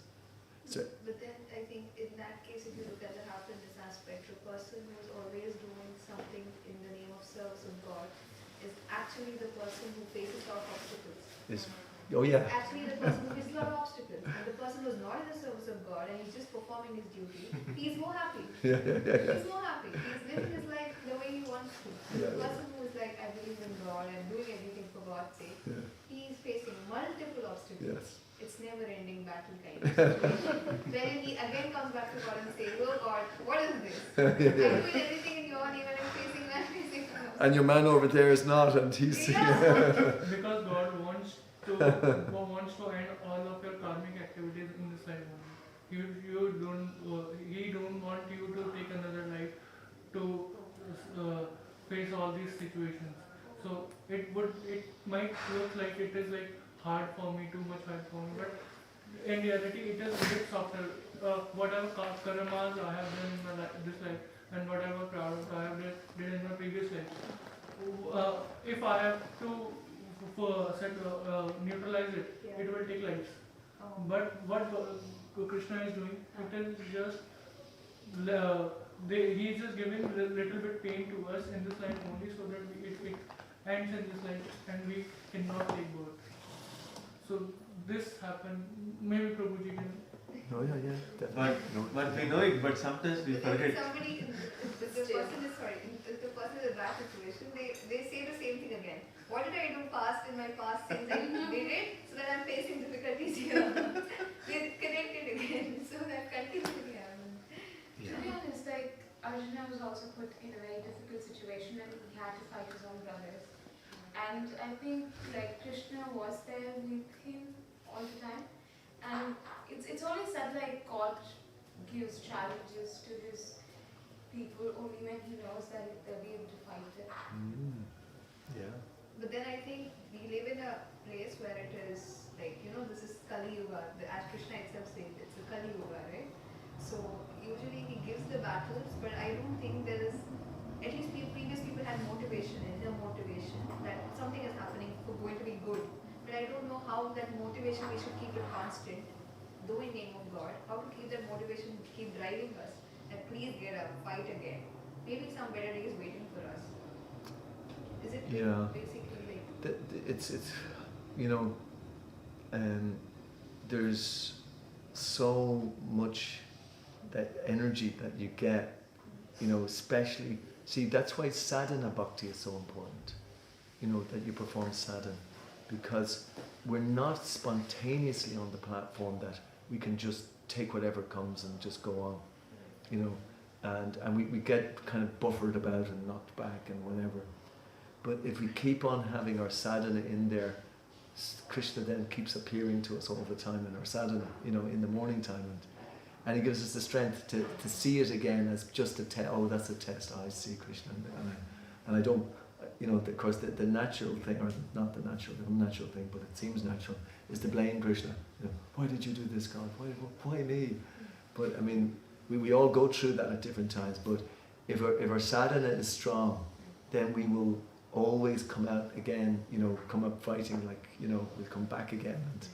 D: But then I think in that case, if you look at the happiness aspect, the person who's always doing something in the name of service of God is actually the person who faces a lot of obstacles. Actually the person who faces a lot of obstacles. And the person who's not in the service of God and he's just performing his duty, he's more happy. He's more happy. He's living his life the way he wants to. The person who is like, I believe in God and doing everything for God's sake, he's facing multiple obstacles. It's never ending battle kind of situation. Wherein he again comes back to God and says, oh God, what is this? I'm doing everything in your name and I'm facing
C: and your man over there is not, and he's
E: because God wants to end all of your karmic activities in this life only. He don't want you to take another life to face all these situations. So it might look like it is like hard for me, too much hard for me, but in reality it is a bit softer. Whatever karmas I have done in this life, and whatever prarabdha I have did in my previous life. If I have to neutralize it,
D: Yeah.
E: it will take lives.
D: Oh.
E: But what Krishna is doing, it is just he is just giving a little bit pain to us in this life only, so that it ends in this life and we cannot take birth. So this happened. Maybe Prabhuji can.
C: Oh yeah, definitely.
F: But we know it, but sometimes we forget.
D: Somebody, the person is sorry, the person in that situation, they say the same thing again. What did I do past in my past things? I did it, so that I'm facing difficulties here. They connected again, so that continually happens.
C: Yeah.
G: To be honest, like Arjuna was also put in a very difficult situation and he had to fight his own brothers. And I think like Krishna was there with him all the time. And it's always said like God gives challenges to his people only when he knows that they'll be able to fight it.
C: Yeah.
D: But then I think we live in a place where it is like, this is Kali Yuga, as Krishna itself says, it's the Kali Yuga, right? So usually he gives the battles, but I don't think there is, at least previous people had motivation, inner motivation, that something is happening for going to be good. But I don't know how that motivation we should keep it constant, though in name of God, how to keep that motivation, keep driving us, and please get up, fight again. Maybe some better days waiting for us. Is it basically like...
C: It's there's so much that energy that you get, especially, see, that's why sadhana bhakti is so important, that you perform sadhana, because we're not spontaneously on the platform that we can just take whatever comes and just go on, and we get kind of buffered about and knocked back and whatever. But if we keep on having our sadhana in there, Krishna then keeps appearing to us all the time in our sadhana, in the morning time, and he gives us the strength to see it again as just a test. Oh, that's a test. I see Krishna, and I don't, of course, the natural thing, or not the natural, the unnatural thing, but it seems natural, is to blame Krishna. Why did you do this, God? Why me? But I mean, we all go through that at different times. But if our sadhana is strong, then we will always come out again, come up fighting, like, we'll come back again. And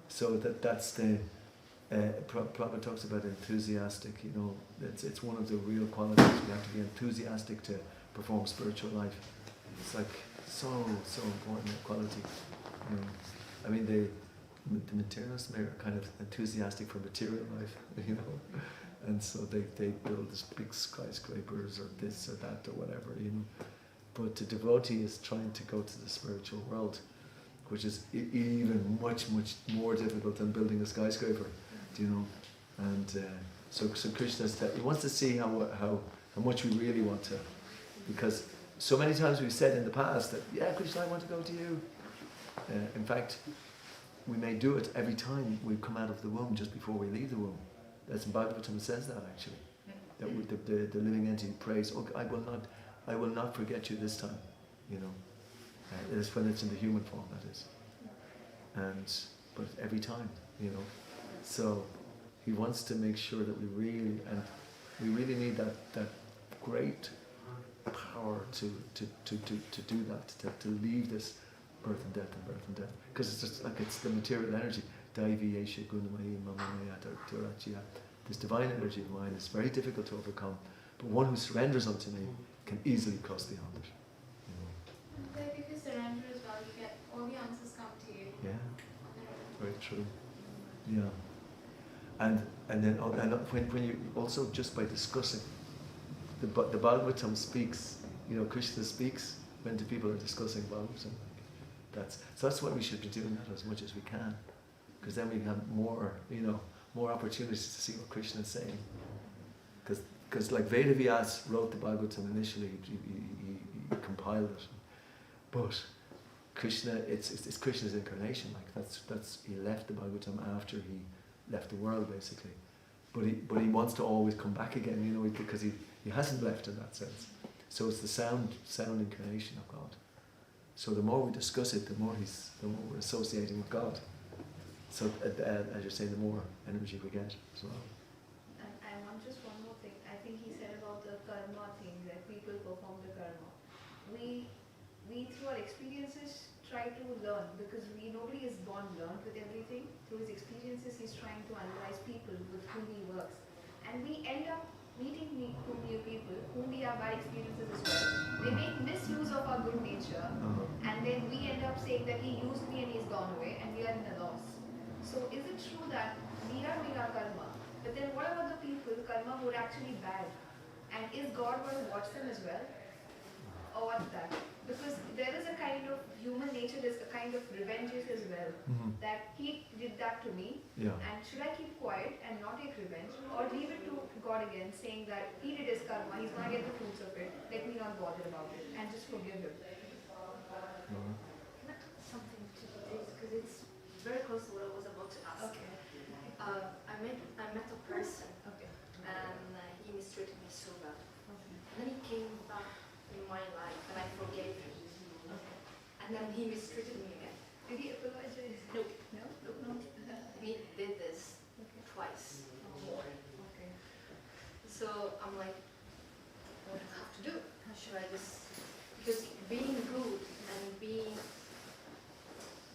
C: so that's the, Prabhupada talks about enthusiastic, it's one of the real qualities. We have to be enthusiastic to perform spiritual life. It's like so important, that quality. I mean, the materialists are kind of enthusiastic for material life, and so they build this big skyscrapers or this or that or whatever, But the devotee is trying to go to the spiritual world, which is even much more difficult than building a skyscraper, And so Krishna said he wants to see how much we really want to, because so many times we've said in the past that, yeah, Krishna, I want to go to you. In fact, we may do it every time we come out of the womb, just before we leave the womb. That's in Bhagavatam says that actually. That the living entity prays, oh, I will not forget you this time, It's when it's in the human form, that is. But every time, So he wants to make sure that we really need that great power to do that, to leave this birth and death. Because it's just like it's the material energy. This divine energy of mine is very difficult to overcome. But one who surrenders unto me can easily cross beyond it.
G: Like if you surrender as well, you get all the answers come to you.
C: Yeah, very true. Yeah, and then when you also, just by discussing, the Bhagavatam speaks. Krishna speaks when the people are discussing Bhagavatam. That's why we should be doing that as much as we can, because then we have more opportunities to see what Krishna is saying. Because like Vedavyas wrote the Bhagavatam initially, he compiled it, but Krishna, it's Krishna's incarnation. Like that's he left the Bhagavatam after he left the world basically, but he wants to always come back again, because he hasn't left in that sense. So it's the sound incarnation of God. So the more we discuss it, the more we're associating with God. So as you're saying, the more energy we get as well.
D: And I want just one more thing. I think he said about the karma because nobody is born learned with everything. Through his experiences, he's trying to analyze people with whom he works. And we end up meeting new people whom we have bad experiences as well. They make misuse of our good nature, and then we end up saying that he used me and he's gone away, and we are in a loss. So is it true that we are doing our karma, but then what about the people, karma, who are actually bad? And is God going to watch them as well? Or what's that? Because there is a kind of human nature, there's a kind of revenges as well. That he did that to me, and should I keep quiet and not take revenge, or leave it to God again, saying that he did his karma, he's going to get the fruits of it, let me not bother about it, and just forgive him.
H: Can I add something to this? Because it's very close to what I was about to ask.
D: Okay.
H: I met a person,
D: Okay.
H: and he mistreated me so bad.
D: Okay.
H: And then he came back in my life, and I forgave him. And then he mistreated me again.
D: Did he apologize?
H: No.
D: No?
H: We did this
D: Okay.
H: twice or more.
D: Okay.
H: So I'm like, what do I have to do? How should I just, because being good and being,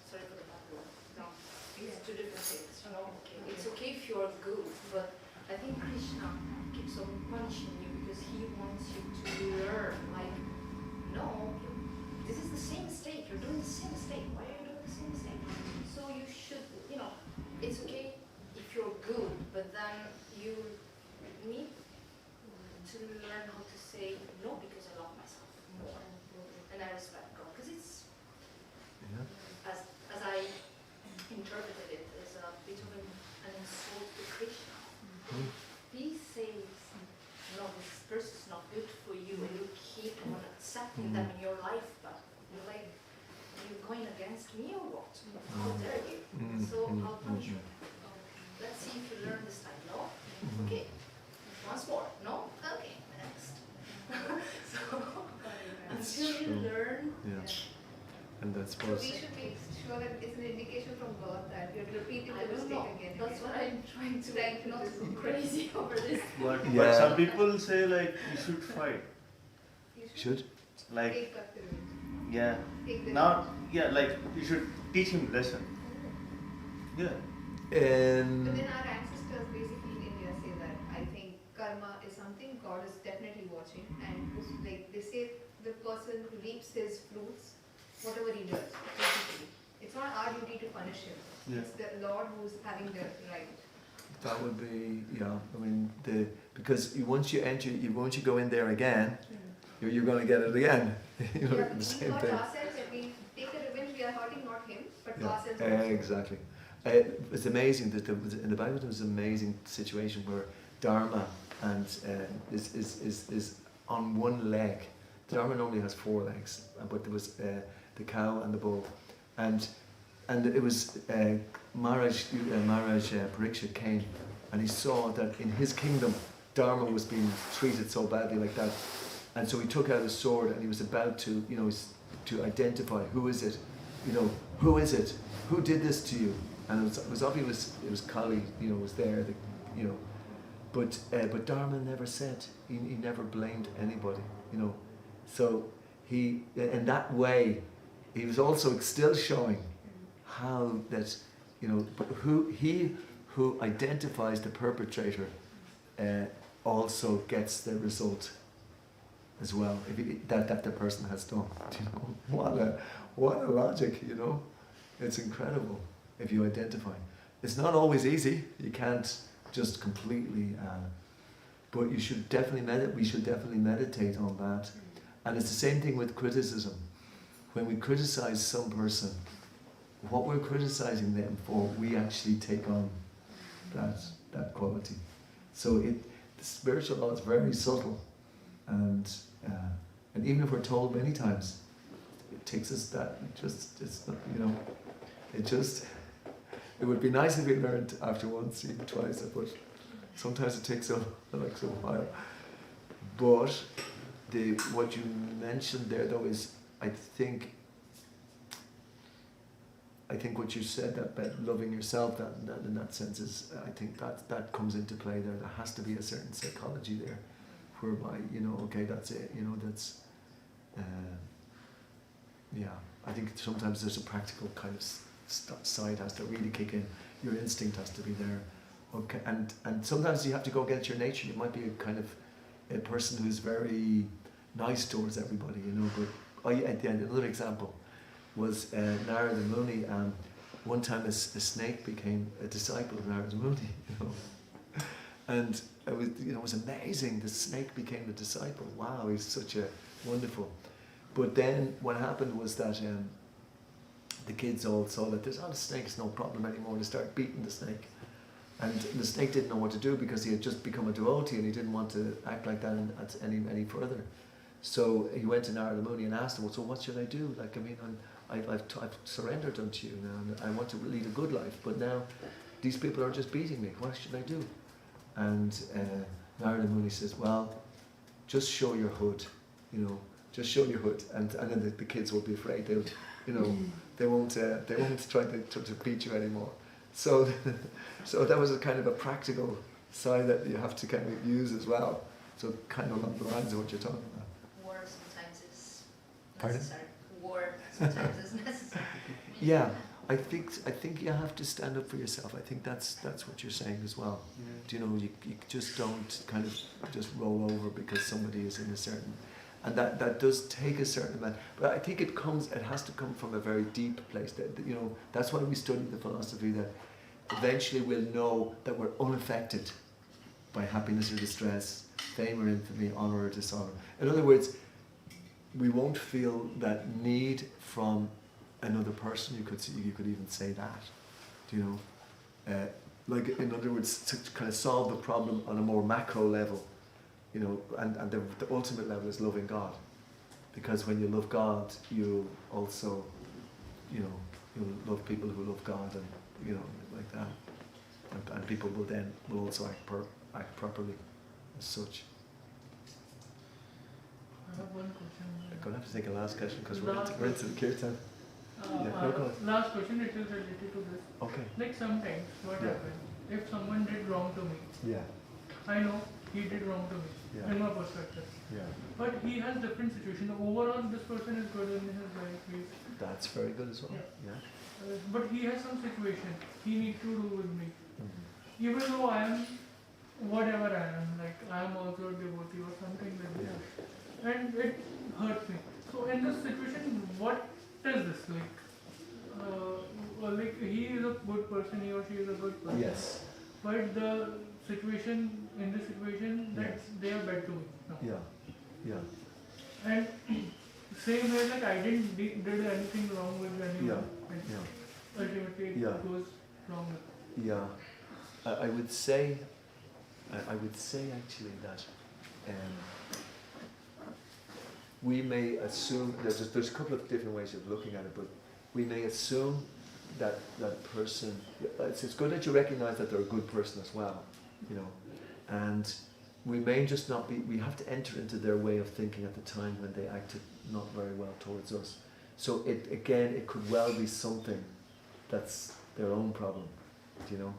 H: sorry for the bad word, no, it's two different things, you know. Okay. It's okay if you're good, but I think Krishna keeps on punishing you because he wants you to learn, like, no, this is the same mistake, you're doing the same mistake, why are you doing the same mistake? So you should, you know, it's okay if you're good, but then you need to learn how to say no because I love myself more and I respect God. Because it's, as I interpreted it, as a bit of an insult to Krishna. He says, no, this person is not good for you, and you keep on accepting them in your life, but you're like, you're going against me or what? How dare you? So I'll punish you. Let's see if you learn this time. No? Okay. Once more. No? Okay. Next. So until you learn.
C: And that's
D: So we should make sure that it's an indication from God that you're repeating
H: I
D: the
H: don't
D: mistake
H: know.
D: again.
H: That's what I'm trying to not go crazy over this.
F: But some people say like you should fight.
D: You
C: Should?
F: Like
D: take up the revenge.
F: yeah.
D: Take the
F: Not like you should teach him lesson. Yeah.
D: But then our ancestors basically in India say that I think karma is something God is definitely watching, and like they say the person who reaps his fruits, whatever he does, basically. It's not our duty to punish him.
F: Yeah.
D: It's the Lord who's having the right.
C: That would be, I mean, because once you go in there again, you're going to get it again. You know, the
D: We
C: same
D: hurt
C: thing.
D: ourselves, and we take the revenge, we are hurting not him, but ourselves
C: Yeah,
D: also.
C: exactly. It's amazing that in the Bible there was an amazing situation where Dharma and is on one leg. Dharma normally has 4 legs, but there was the cow and the bull, and it was Maharaj Parikshit came, and he saw that in his kingdom Dharma was being treated so badly like that, and so he took out his sword and he was about to to identify who is it, who is it, who did this to you. And it was obvious it was Kali, was there, but Dharma never said, he never blamed anybody, So he, in that way, he was also still showing how that, but who identifies the perpetrator also gets the result as well, that the person has done. What a logic, It's incredible. If you identify, it's not always easy. You can't just completely, but you should definitely we should definitely meditate on that. And it's the same thing with criticism. When we criticize some person, what we're criticizing them for, we actually take on that quality. So the spiritual law is very subtle, and even if we're told many times, it takes us that. It would be nice if we learned after once, even twice, but sometimes it takes a while. But what you mentioned there, though, is I think what you said about loving yourself, that in that sense is, I think that comes into play there. There has to be a certain psychology there, whereby okay, that's it. That's Yeah, I think sometimes there's a practical kind of side has to really kick in. Your instinct has to be there. Okay, and sometimes you have to go against your nature. You might be a kind of a person who's very nice towards everybody, you know. But at the end, another example was Narada Muni. One time a snake became a disciple of Narada Muni, you know. And it was amazing. The snake became a disciple. Wow, he's such a wonderful. But then what happened was that the kids all saw that the snake's no problem anymore. They started beating the snake. And the snake didn't know what to do because he had just become a devotee and he didn't want to act like that any further. So he went to Narada Muni and asked him, so what should I do? Like, I mean, I've surrendered unto you now and I want to lead a good life, but now these people are just beating me. What should I do? And Narada Muni says, well, just show your hood, you know, just show your hood, and then the kids will be afraid. They'll, you know, they won't try to beat you anymore. So, so that was a kind of a practical side that you have to kind of use as well. So kind of along the lines of what you're talking about.
H: War sometimes is
C: Pardon?
H: necessary. War sometimes is necessary.
C: Yeah, I think you have to stand up for yourself. I think that's what you're saying as well.
F: Yeah.
C: You know, you just don't kind of just roll over because somebody is in a certain, and that does take a certain amount. But I think it has to come from a very deep place. That, you know, that's why we study the philosophy, that eventually we'll know that we're unaffected by happiness or distress, fame or infamy, honor or dishonor. In other words, we won't feel that need from another person. You could even say that, you know, like in other words, to kind of solve the problem on a more macro level, you know, and the ultimate level is loving God, because when you love God, you also, you know, you'll love people who love God, and you know, like that, and people will also act properly as such.
E: I have one question.
C: I'm gonna have to take a last question because we're into the Kirtan. Yeah, no, go ahead.
E: Last question, it is related to this.
C: Okay.
E: Like sometimes, what
C: Yeah.
E: happens, if someone did wrong to me,
C: Yeah.
E: I know he did wrong to me,
C: Yeah.
E: in my perspective.
C: Yeah.
E: But he has different situation. Overall, this person is good in his life.
C: That's very good as well. Yeah.
E: But he has some situation he needs to do with me.
C: Mm-hmm.
E: Even though I am whatever I am, like I am also a devotee or something like that. And it hurts me. So in this situation, what is this like? Like he is a good person, he or she is a good person.
C: Yes.
E: But the situation, in this situation, that
C: Yes.
E: they are bad to me. No.
C: Yeah. Yeah.
E: And same way, like I didn't did anything wrong with anyone.
C: Yeah.
E: And
C: Yeah.
E: ultimately it
C: Yeah.
E: goes wrong with.
C: Yeah. I would say actually that we may assume there's a couple of different ways of looking at it, but we may assume that person. It's good that you recognise that they're a good person as well, you know, and we may just not be. We have to enter into their way of thinking at the time when they acted not very well towards us. So it could well be something that's their own problem, you know.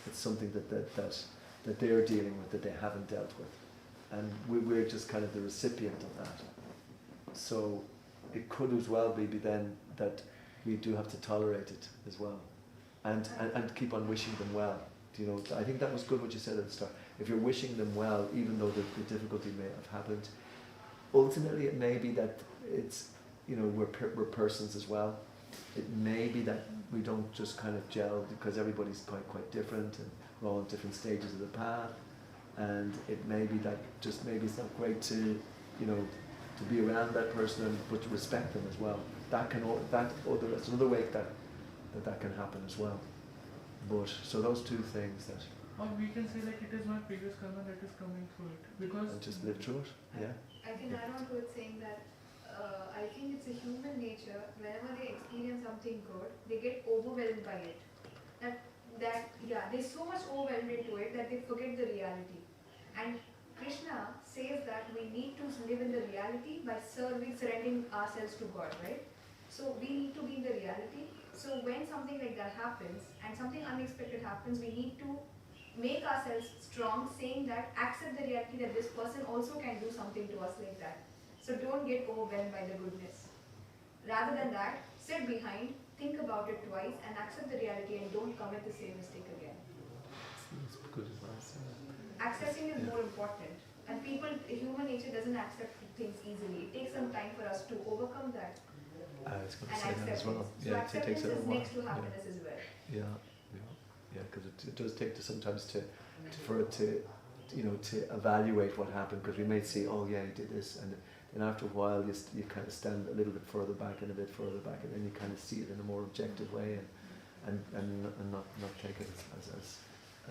C: It's something that they're dealing with that they haven't dealt with, and we're just kind of the recipient of that. So it could as well be then that we do have to tolerate it as well, and keep on wishing them well. You know, I think that was good what you said at the start. If you're wishing them well, even though the difficulty may have happened, ultimately it may be that it's, you know, we're persons as well. It may be that we don't just kind of gel because everybody's quite different and we're all at different stages of the path, and it may be that just maybe it's not great to, you know, to be around that person, but to respect them as well. That's another way that can happen as well. But so those two things that.
E: Or we can say like it is my previous karma that is coming through it, because.
C: And just live through it. Yeah.
D: I can add on to it saying that I think it's a human nature. Whenever they experience something good, they get overwhelmed by it. They're so much overwhelmed into it that they forget the reality. And Krishna says that we need to live in the reality by surrendering ourselves to God, right? So we need to be in the reality. So when something like that happens and something unexpected happens, we need to make ourselves strong, saying that accept the reality that this person also can do something to us like that. So don't get overwhelmed by the goodness. Rather than that, sit behind, think about it twice, and accept the reality and don't commit the same mistake again.
C: That's good advice.
D: Accepting is more important. And human nature doesn't accept things easily. It takes some time for us to overcome that.
C: I was going to
D: And
C: say that as well.
D: acceptance. So
C: Yeah, it
D: acceptance
C: takes a
D: is
C: while.
D: next to happiness as well.
C: Yeah, because it does take sometimes for it to, to evaluate what happened, because we may see, oh yeah, he did this, and then after a while you kind of stand a little bit further back and a bit further back, and then you kind of see it in a more objective way, and not take it as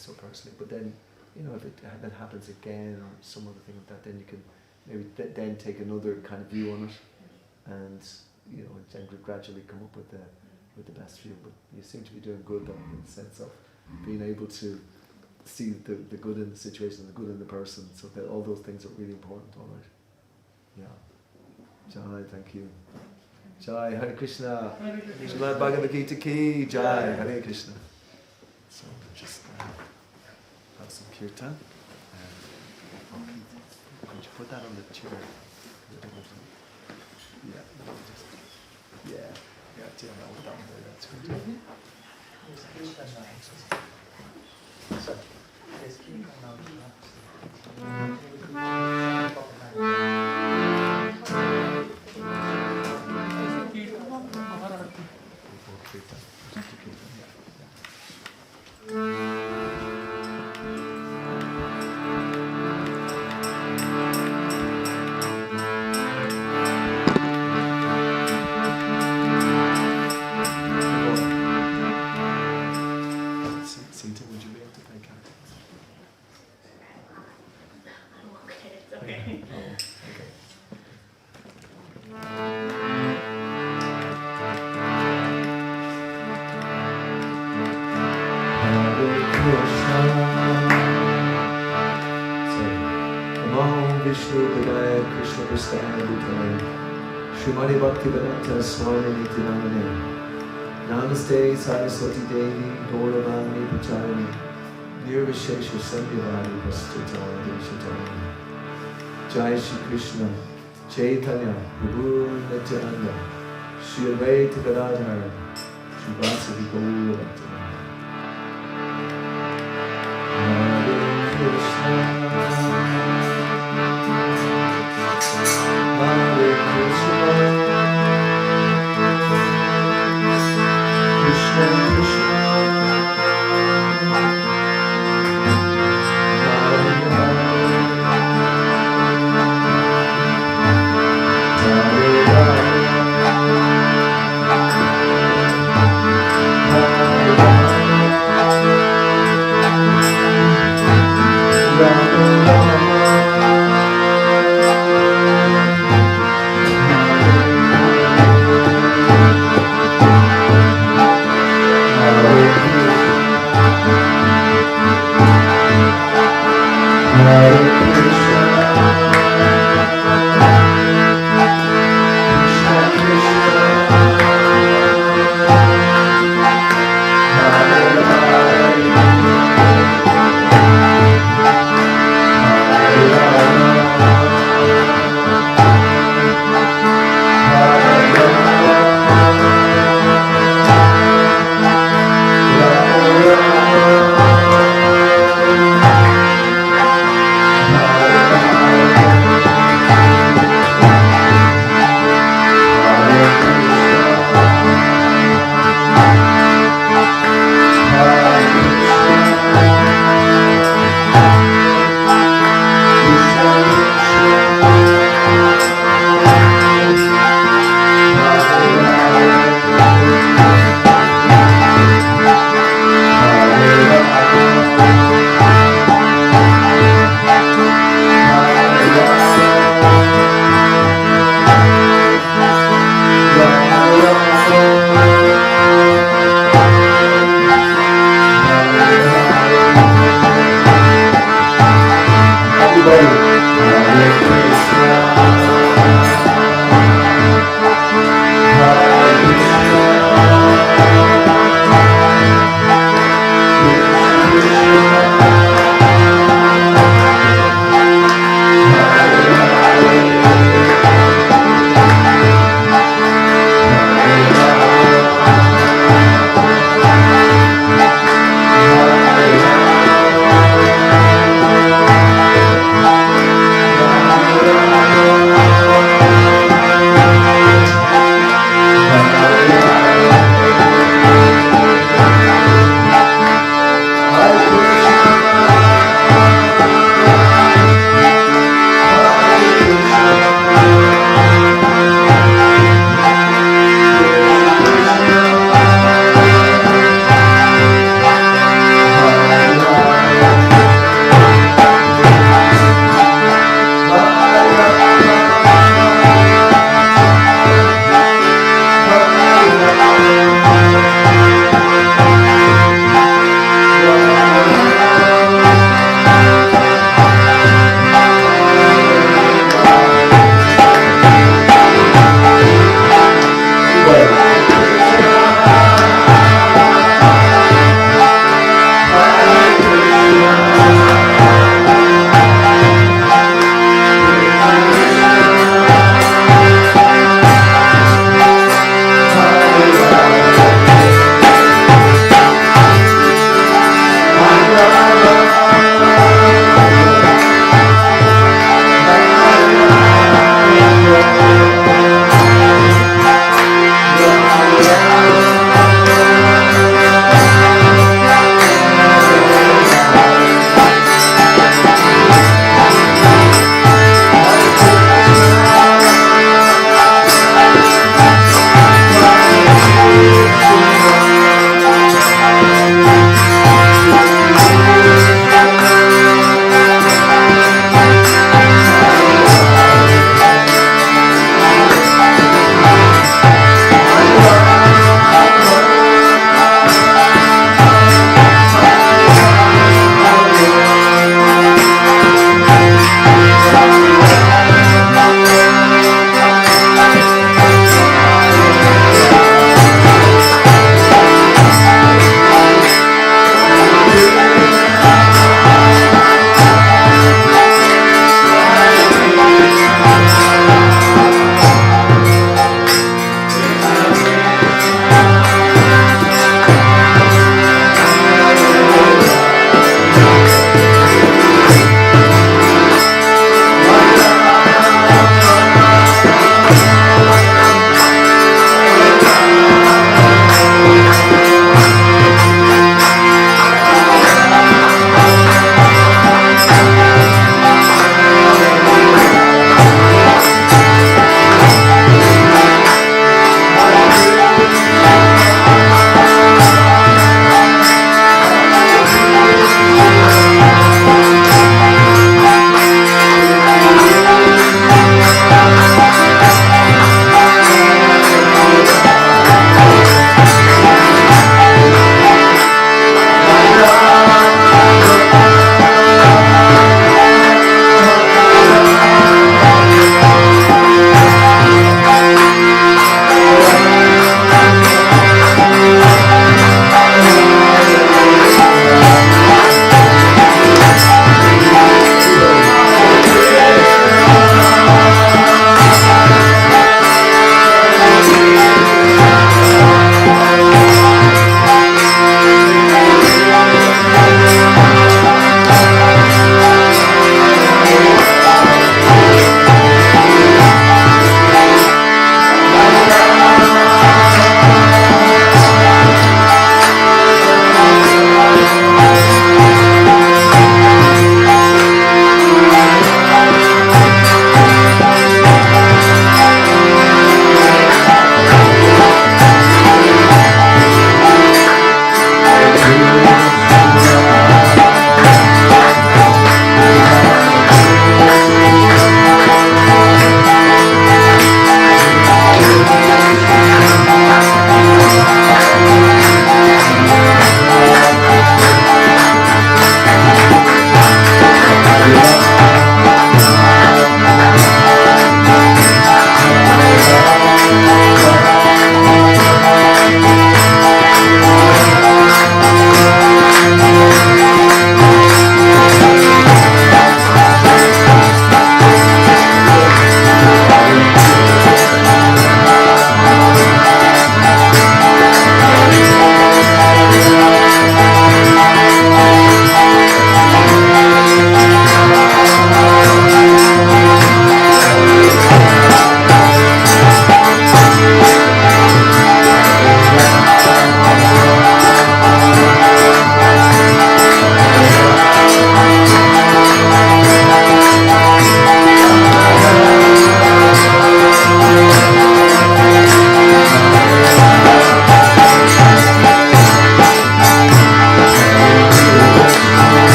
C: so personally. But then, if it then happens again or some other thing like that, then you can maybe then take another kind of view on it, and then gradually come up with the best view. But you seem to be doing good though, in the sense of being able to see the good in the situation, the good in the person. So that all those things are really important. All right. Yeah. Jai, thank you. Jai, Hare Krishna.
E: Hare Krishna.
C: Srimad Bhagavad Gita ki Jai, Hare Krishna. So just have some kirtan. Okay. Could you put that on the chair? Yeah, that one there, that's good.
B: Yes, Kirtan now. Yes, Kirtan
C: Kirtan. Just a kirtan, yeah. Sita, would you be able to play Kirtan?
H: Okay, it's okay.
C: Oh, okay. Vishnu Padaya Krishna Prasthaya Bhutaya Srimati Bhaktivedanta Swami Nityanamane Namaste Saraswati Devi Gauravani Pachayani Nirvishesha Sandhyavadi Vastajaya Deshataya Jai Shri Krishna Chaitanya Prabhu Nityananda Shri Advaita Gadadhara Shri Vasadi Gaura Bhaktivinoda Hare Krishna Hare Krishna, Krishna Krishna, Hare Hare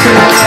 I: Hare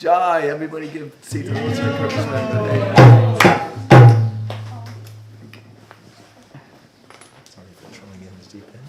C: Jai, everybody give Sita Rose a Krishna. Sorry for throwing in the deep end.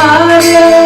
I: Hare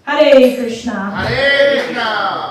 I: Hare Krishna.
J: Hare Krishna.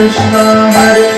J: Hare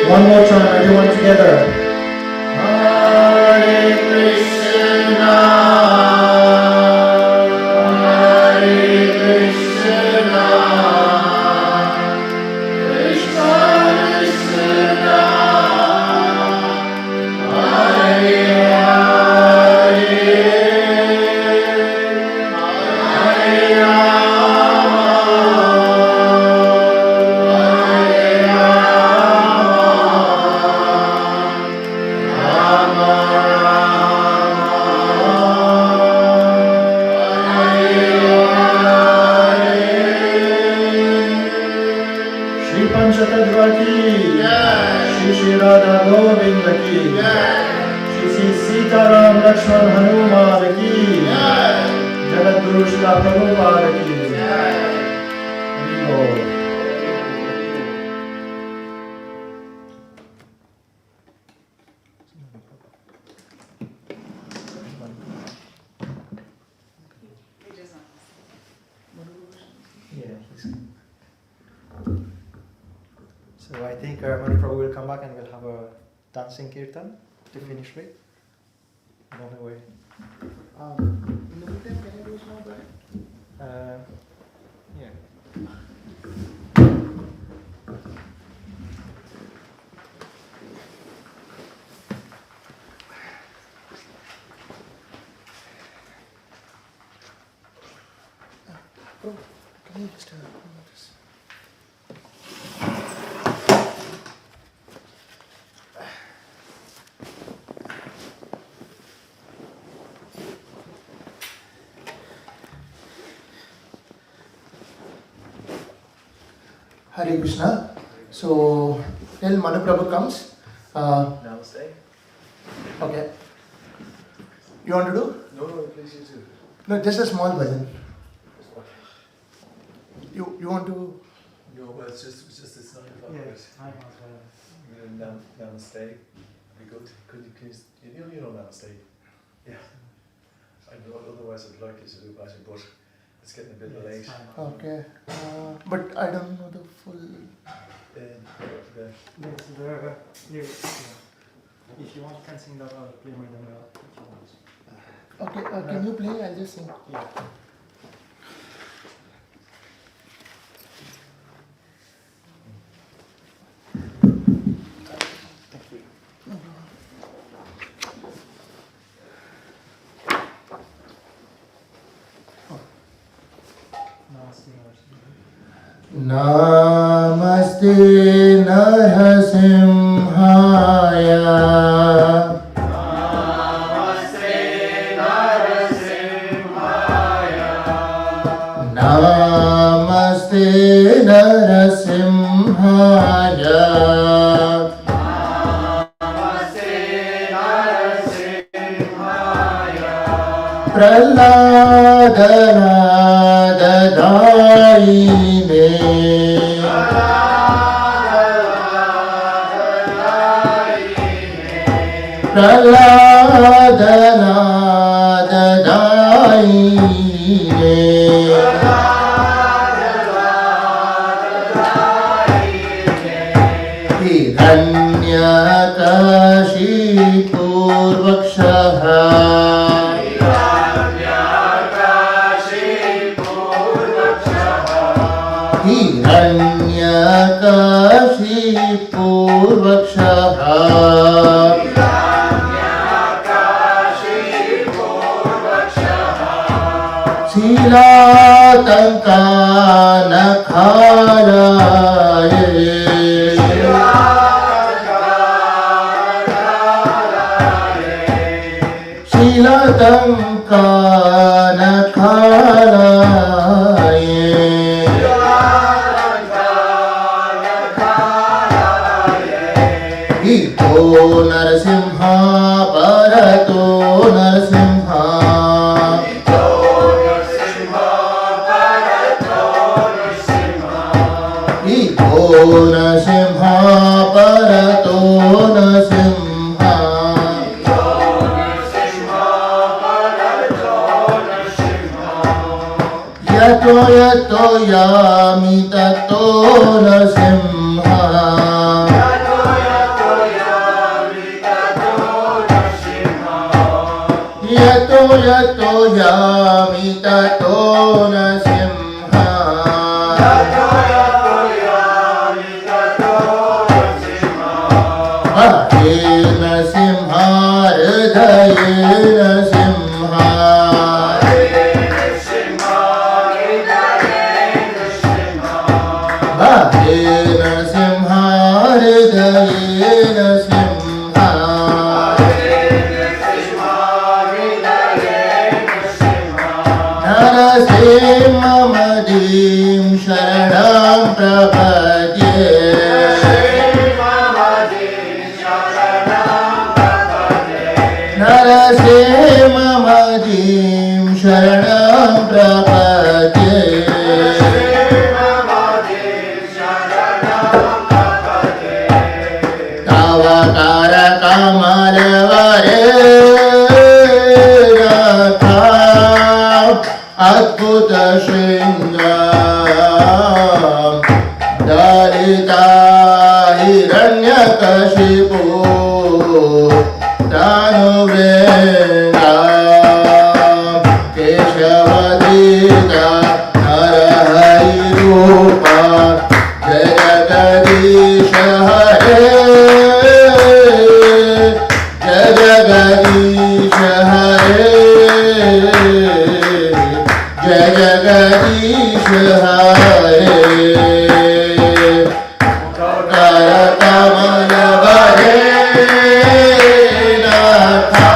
B: One more time, everyone together.
J: Hare Krishna, Hare Krishna, Krishna Krishna, Hare Hare, Hare Rama, Hare
B: Shri Panchatattva ki, Shri Shri Radha Govinda ki, Shri Shri Sita Ram Lakshman Hanuman ki, Jagat Guru Shri Prabhupada ki. Hari Bol. So I think Manu Prabhu will come back and we'll have a dancing kirtan to finish with. On the way.
J: in the meantime, can I do some of
B: Yeah.
J: Oh, can you just Hare Krishna. So, till Manu Prabhu comes.
A: Namaste.
J: Okay. You want to do?
A: No, please you too.
J: No, just a small bhajan. You want to?
A: No, well, it's it's 9 o'clock.
B: Yes, I as well.
A: Namaste. Be good. Could you please? You know Namaste. Yeah. I know. Otherwise, I'd like you to do better, but it's getting a bit late.
J: Okay. But I don't know the full.
B: Yes, the lyrics. Yeah. If you want, you can sing that or play more than well if you want.
J: Okay. Can you play? I'll just sing.
B: Yeah.
J: Namaste Narasimhaya. Namaste Narasimhaya. Praladana Dadaine. Praladana Dadaine. Hiranyakashipu पूर्वक्षः हिरण्यकाशी पूर्वक्षः शीलातङ्का नखाराये शीलातङ्का नखाराये इतो नरसिंहा परतो नरसिंहा इतो नरसिंहा परतो नरसिंहा यतो यतो यामि ततो नरसिंहा यतो यतो यामि ततो नरसिंहा हरे नरसिंहा हृदये नरसिंहा हरे नरसिंहा हृदये नरसिंहा नरसिंहमदीं शरणं प्रपद्ये नरसिंहमदीं शरणं प्रपद्ये तव करकमलवरे अद्भुत शृङ्गार दलिता हिरण्यकशिपो दानवेन्द्र केशवदीता नरहरिरूपा जय जगदीश हरे जय जगदीश हरे जय जगदीश हरे करकमलवरे नाथा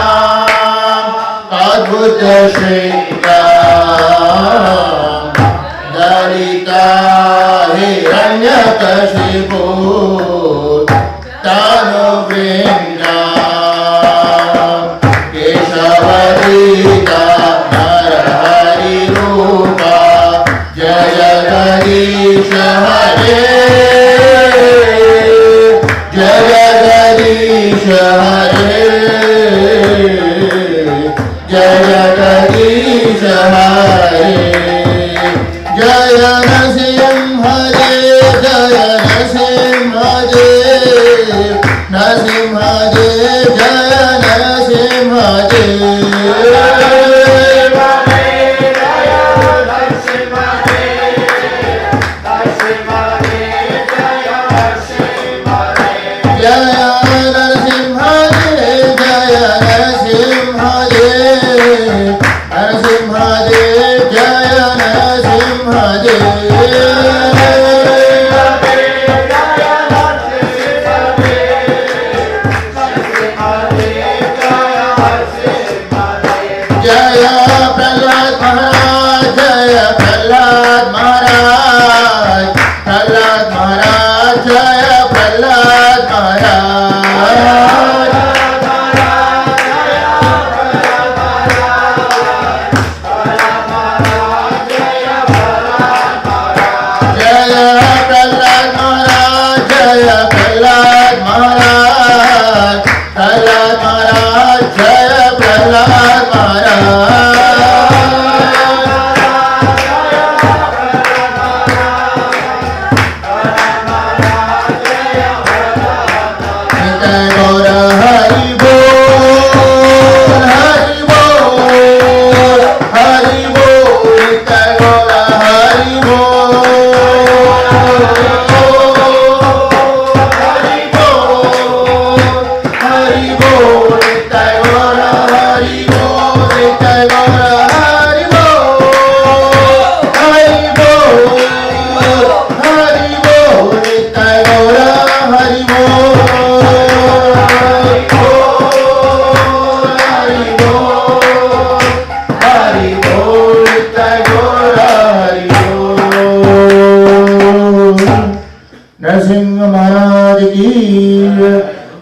J: अद्भुत शृङ्गार दलिता हिरण्यकशिपो दानवेन्द्र केशवदीता नरहरिरूपा जय जगदीश हरे जय जगदीश हरे जय जगदीश हरे जय नरसिंह देव जय नरसिंह देव नरसिंह देव जय नरसिंह जय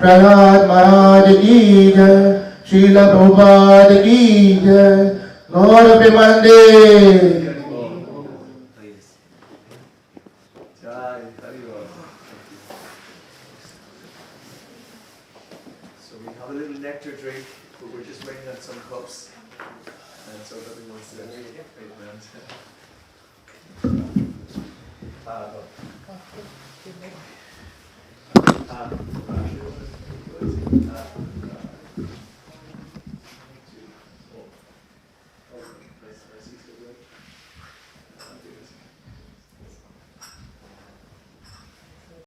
J: प्रहलाद महाराज की जय, श्रील प्रभुपाद की जय, गौर प्रेमानंदे।
C: Jai, Hari Bol. So we have a little nectar drink, but we're just waiting on some cups, and so that we want to wait around. No.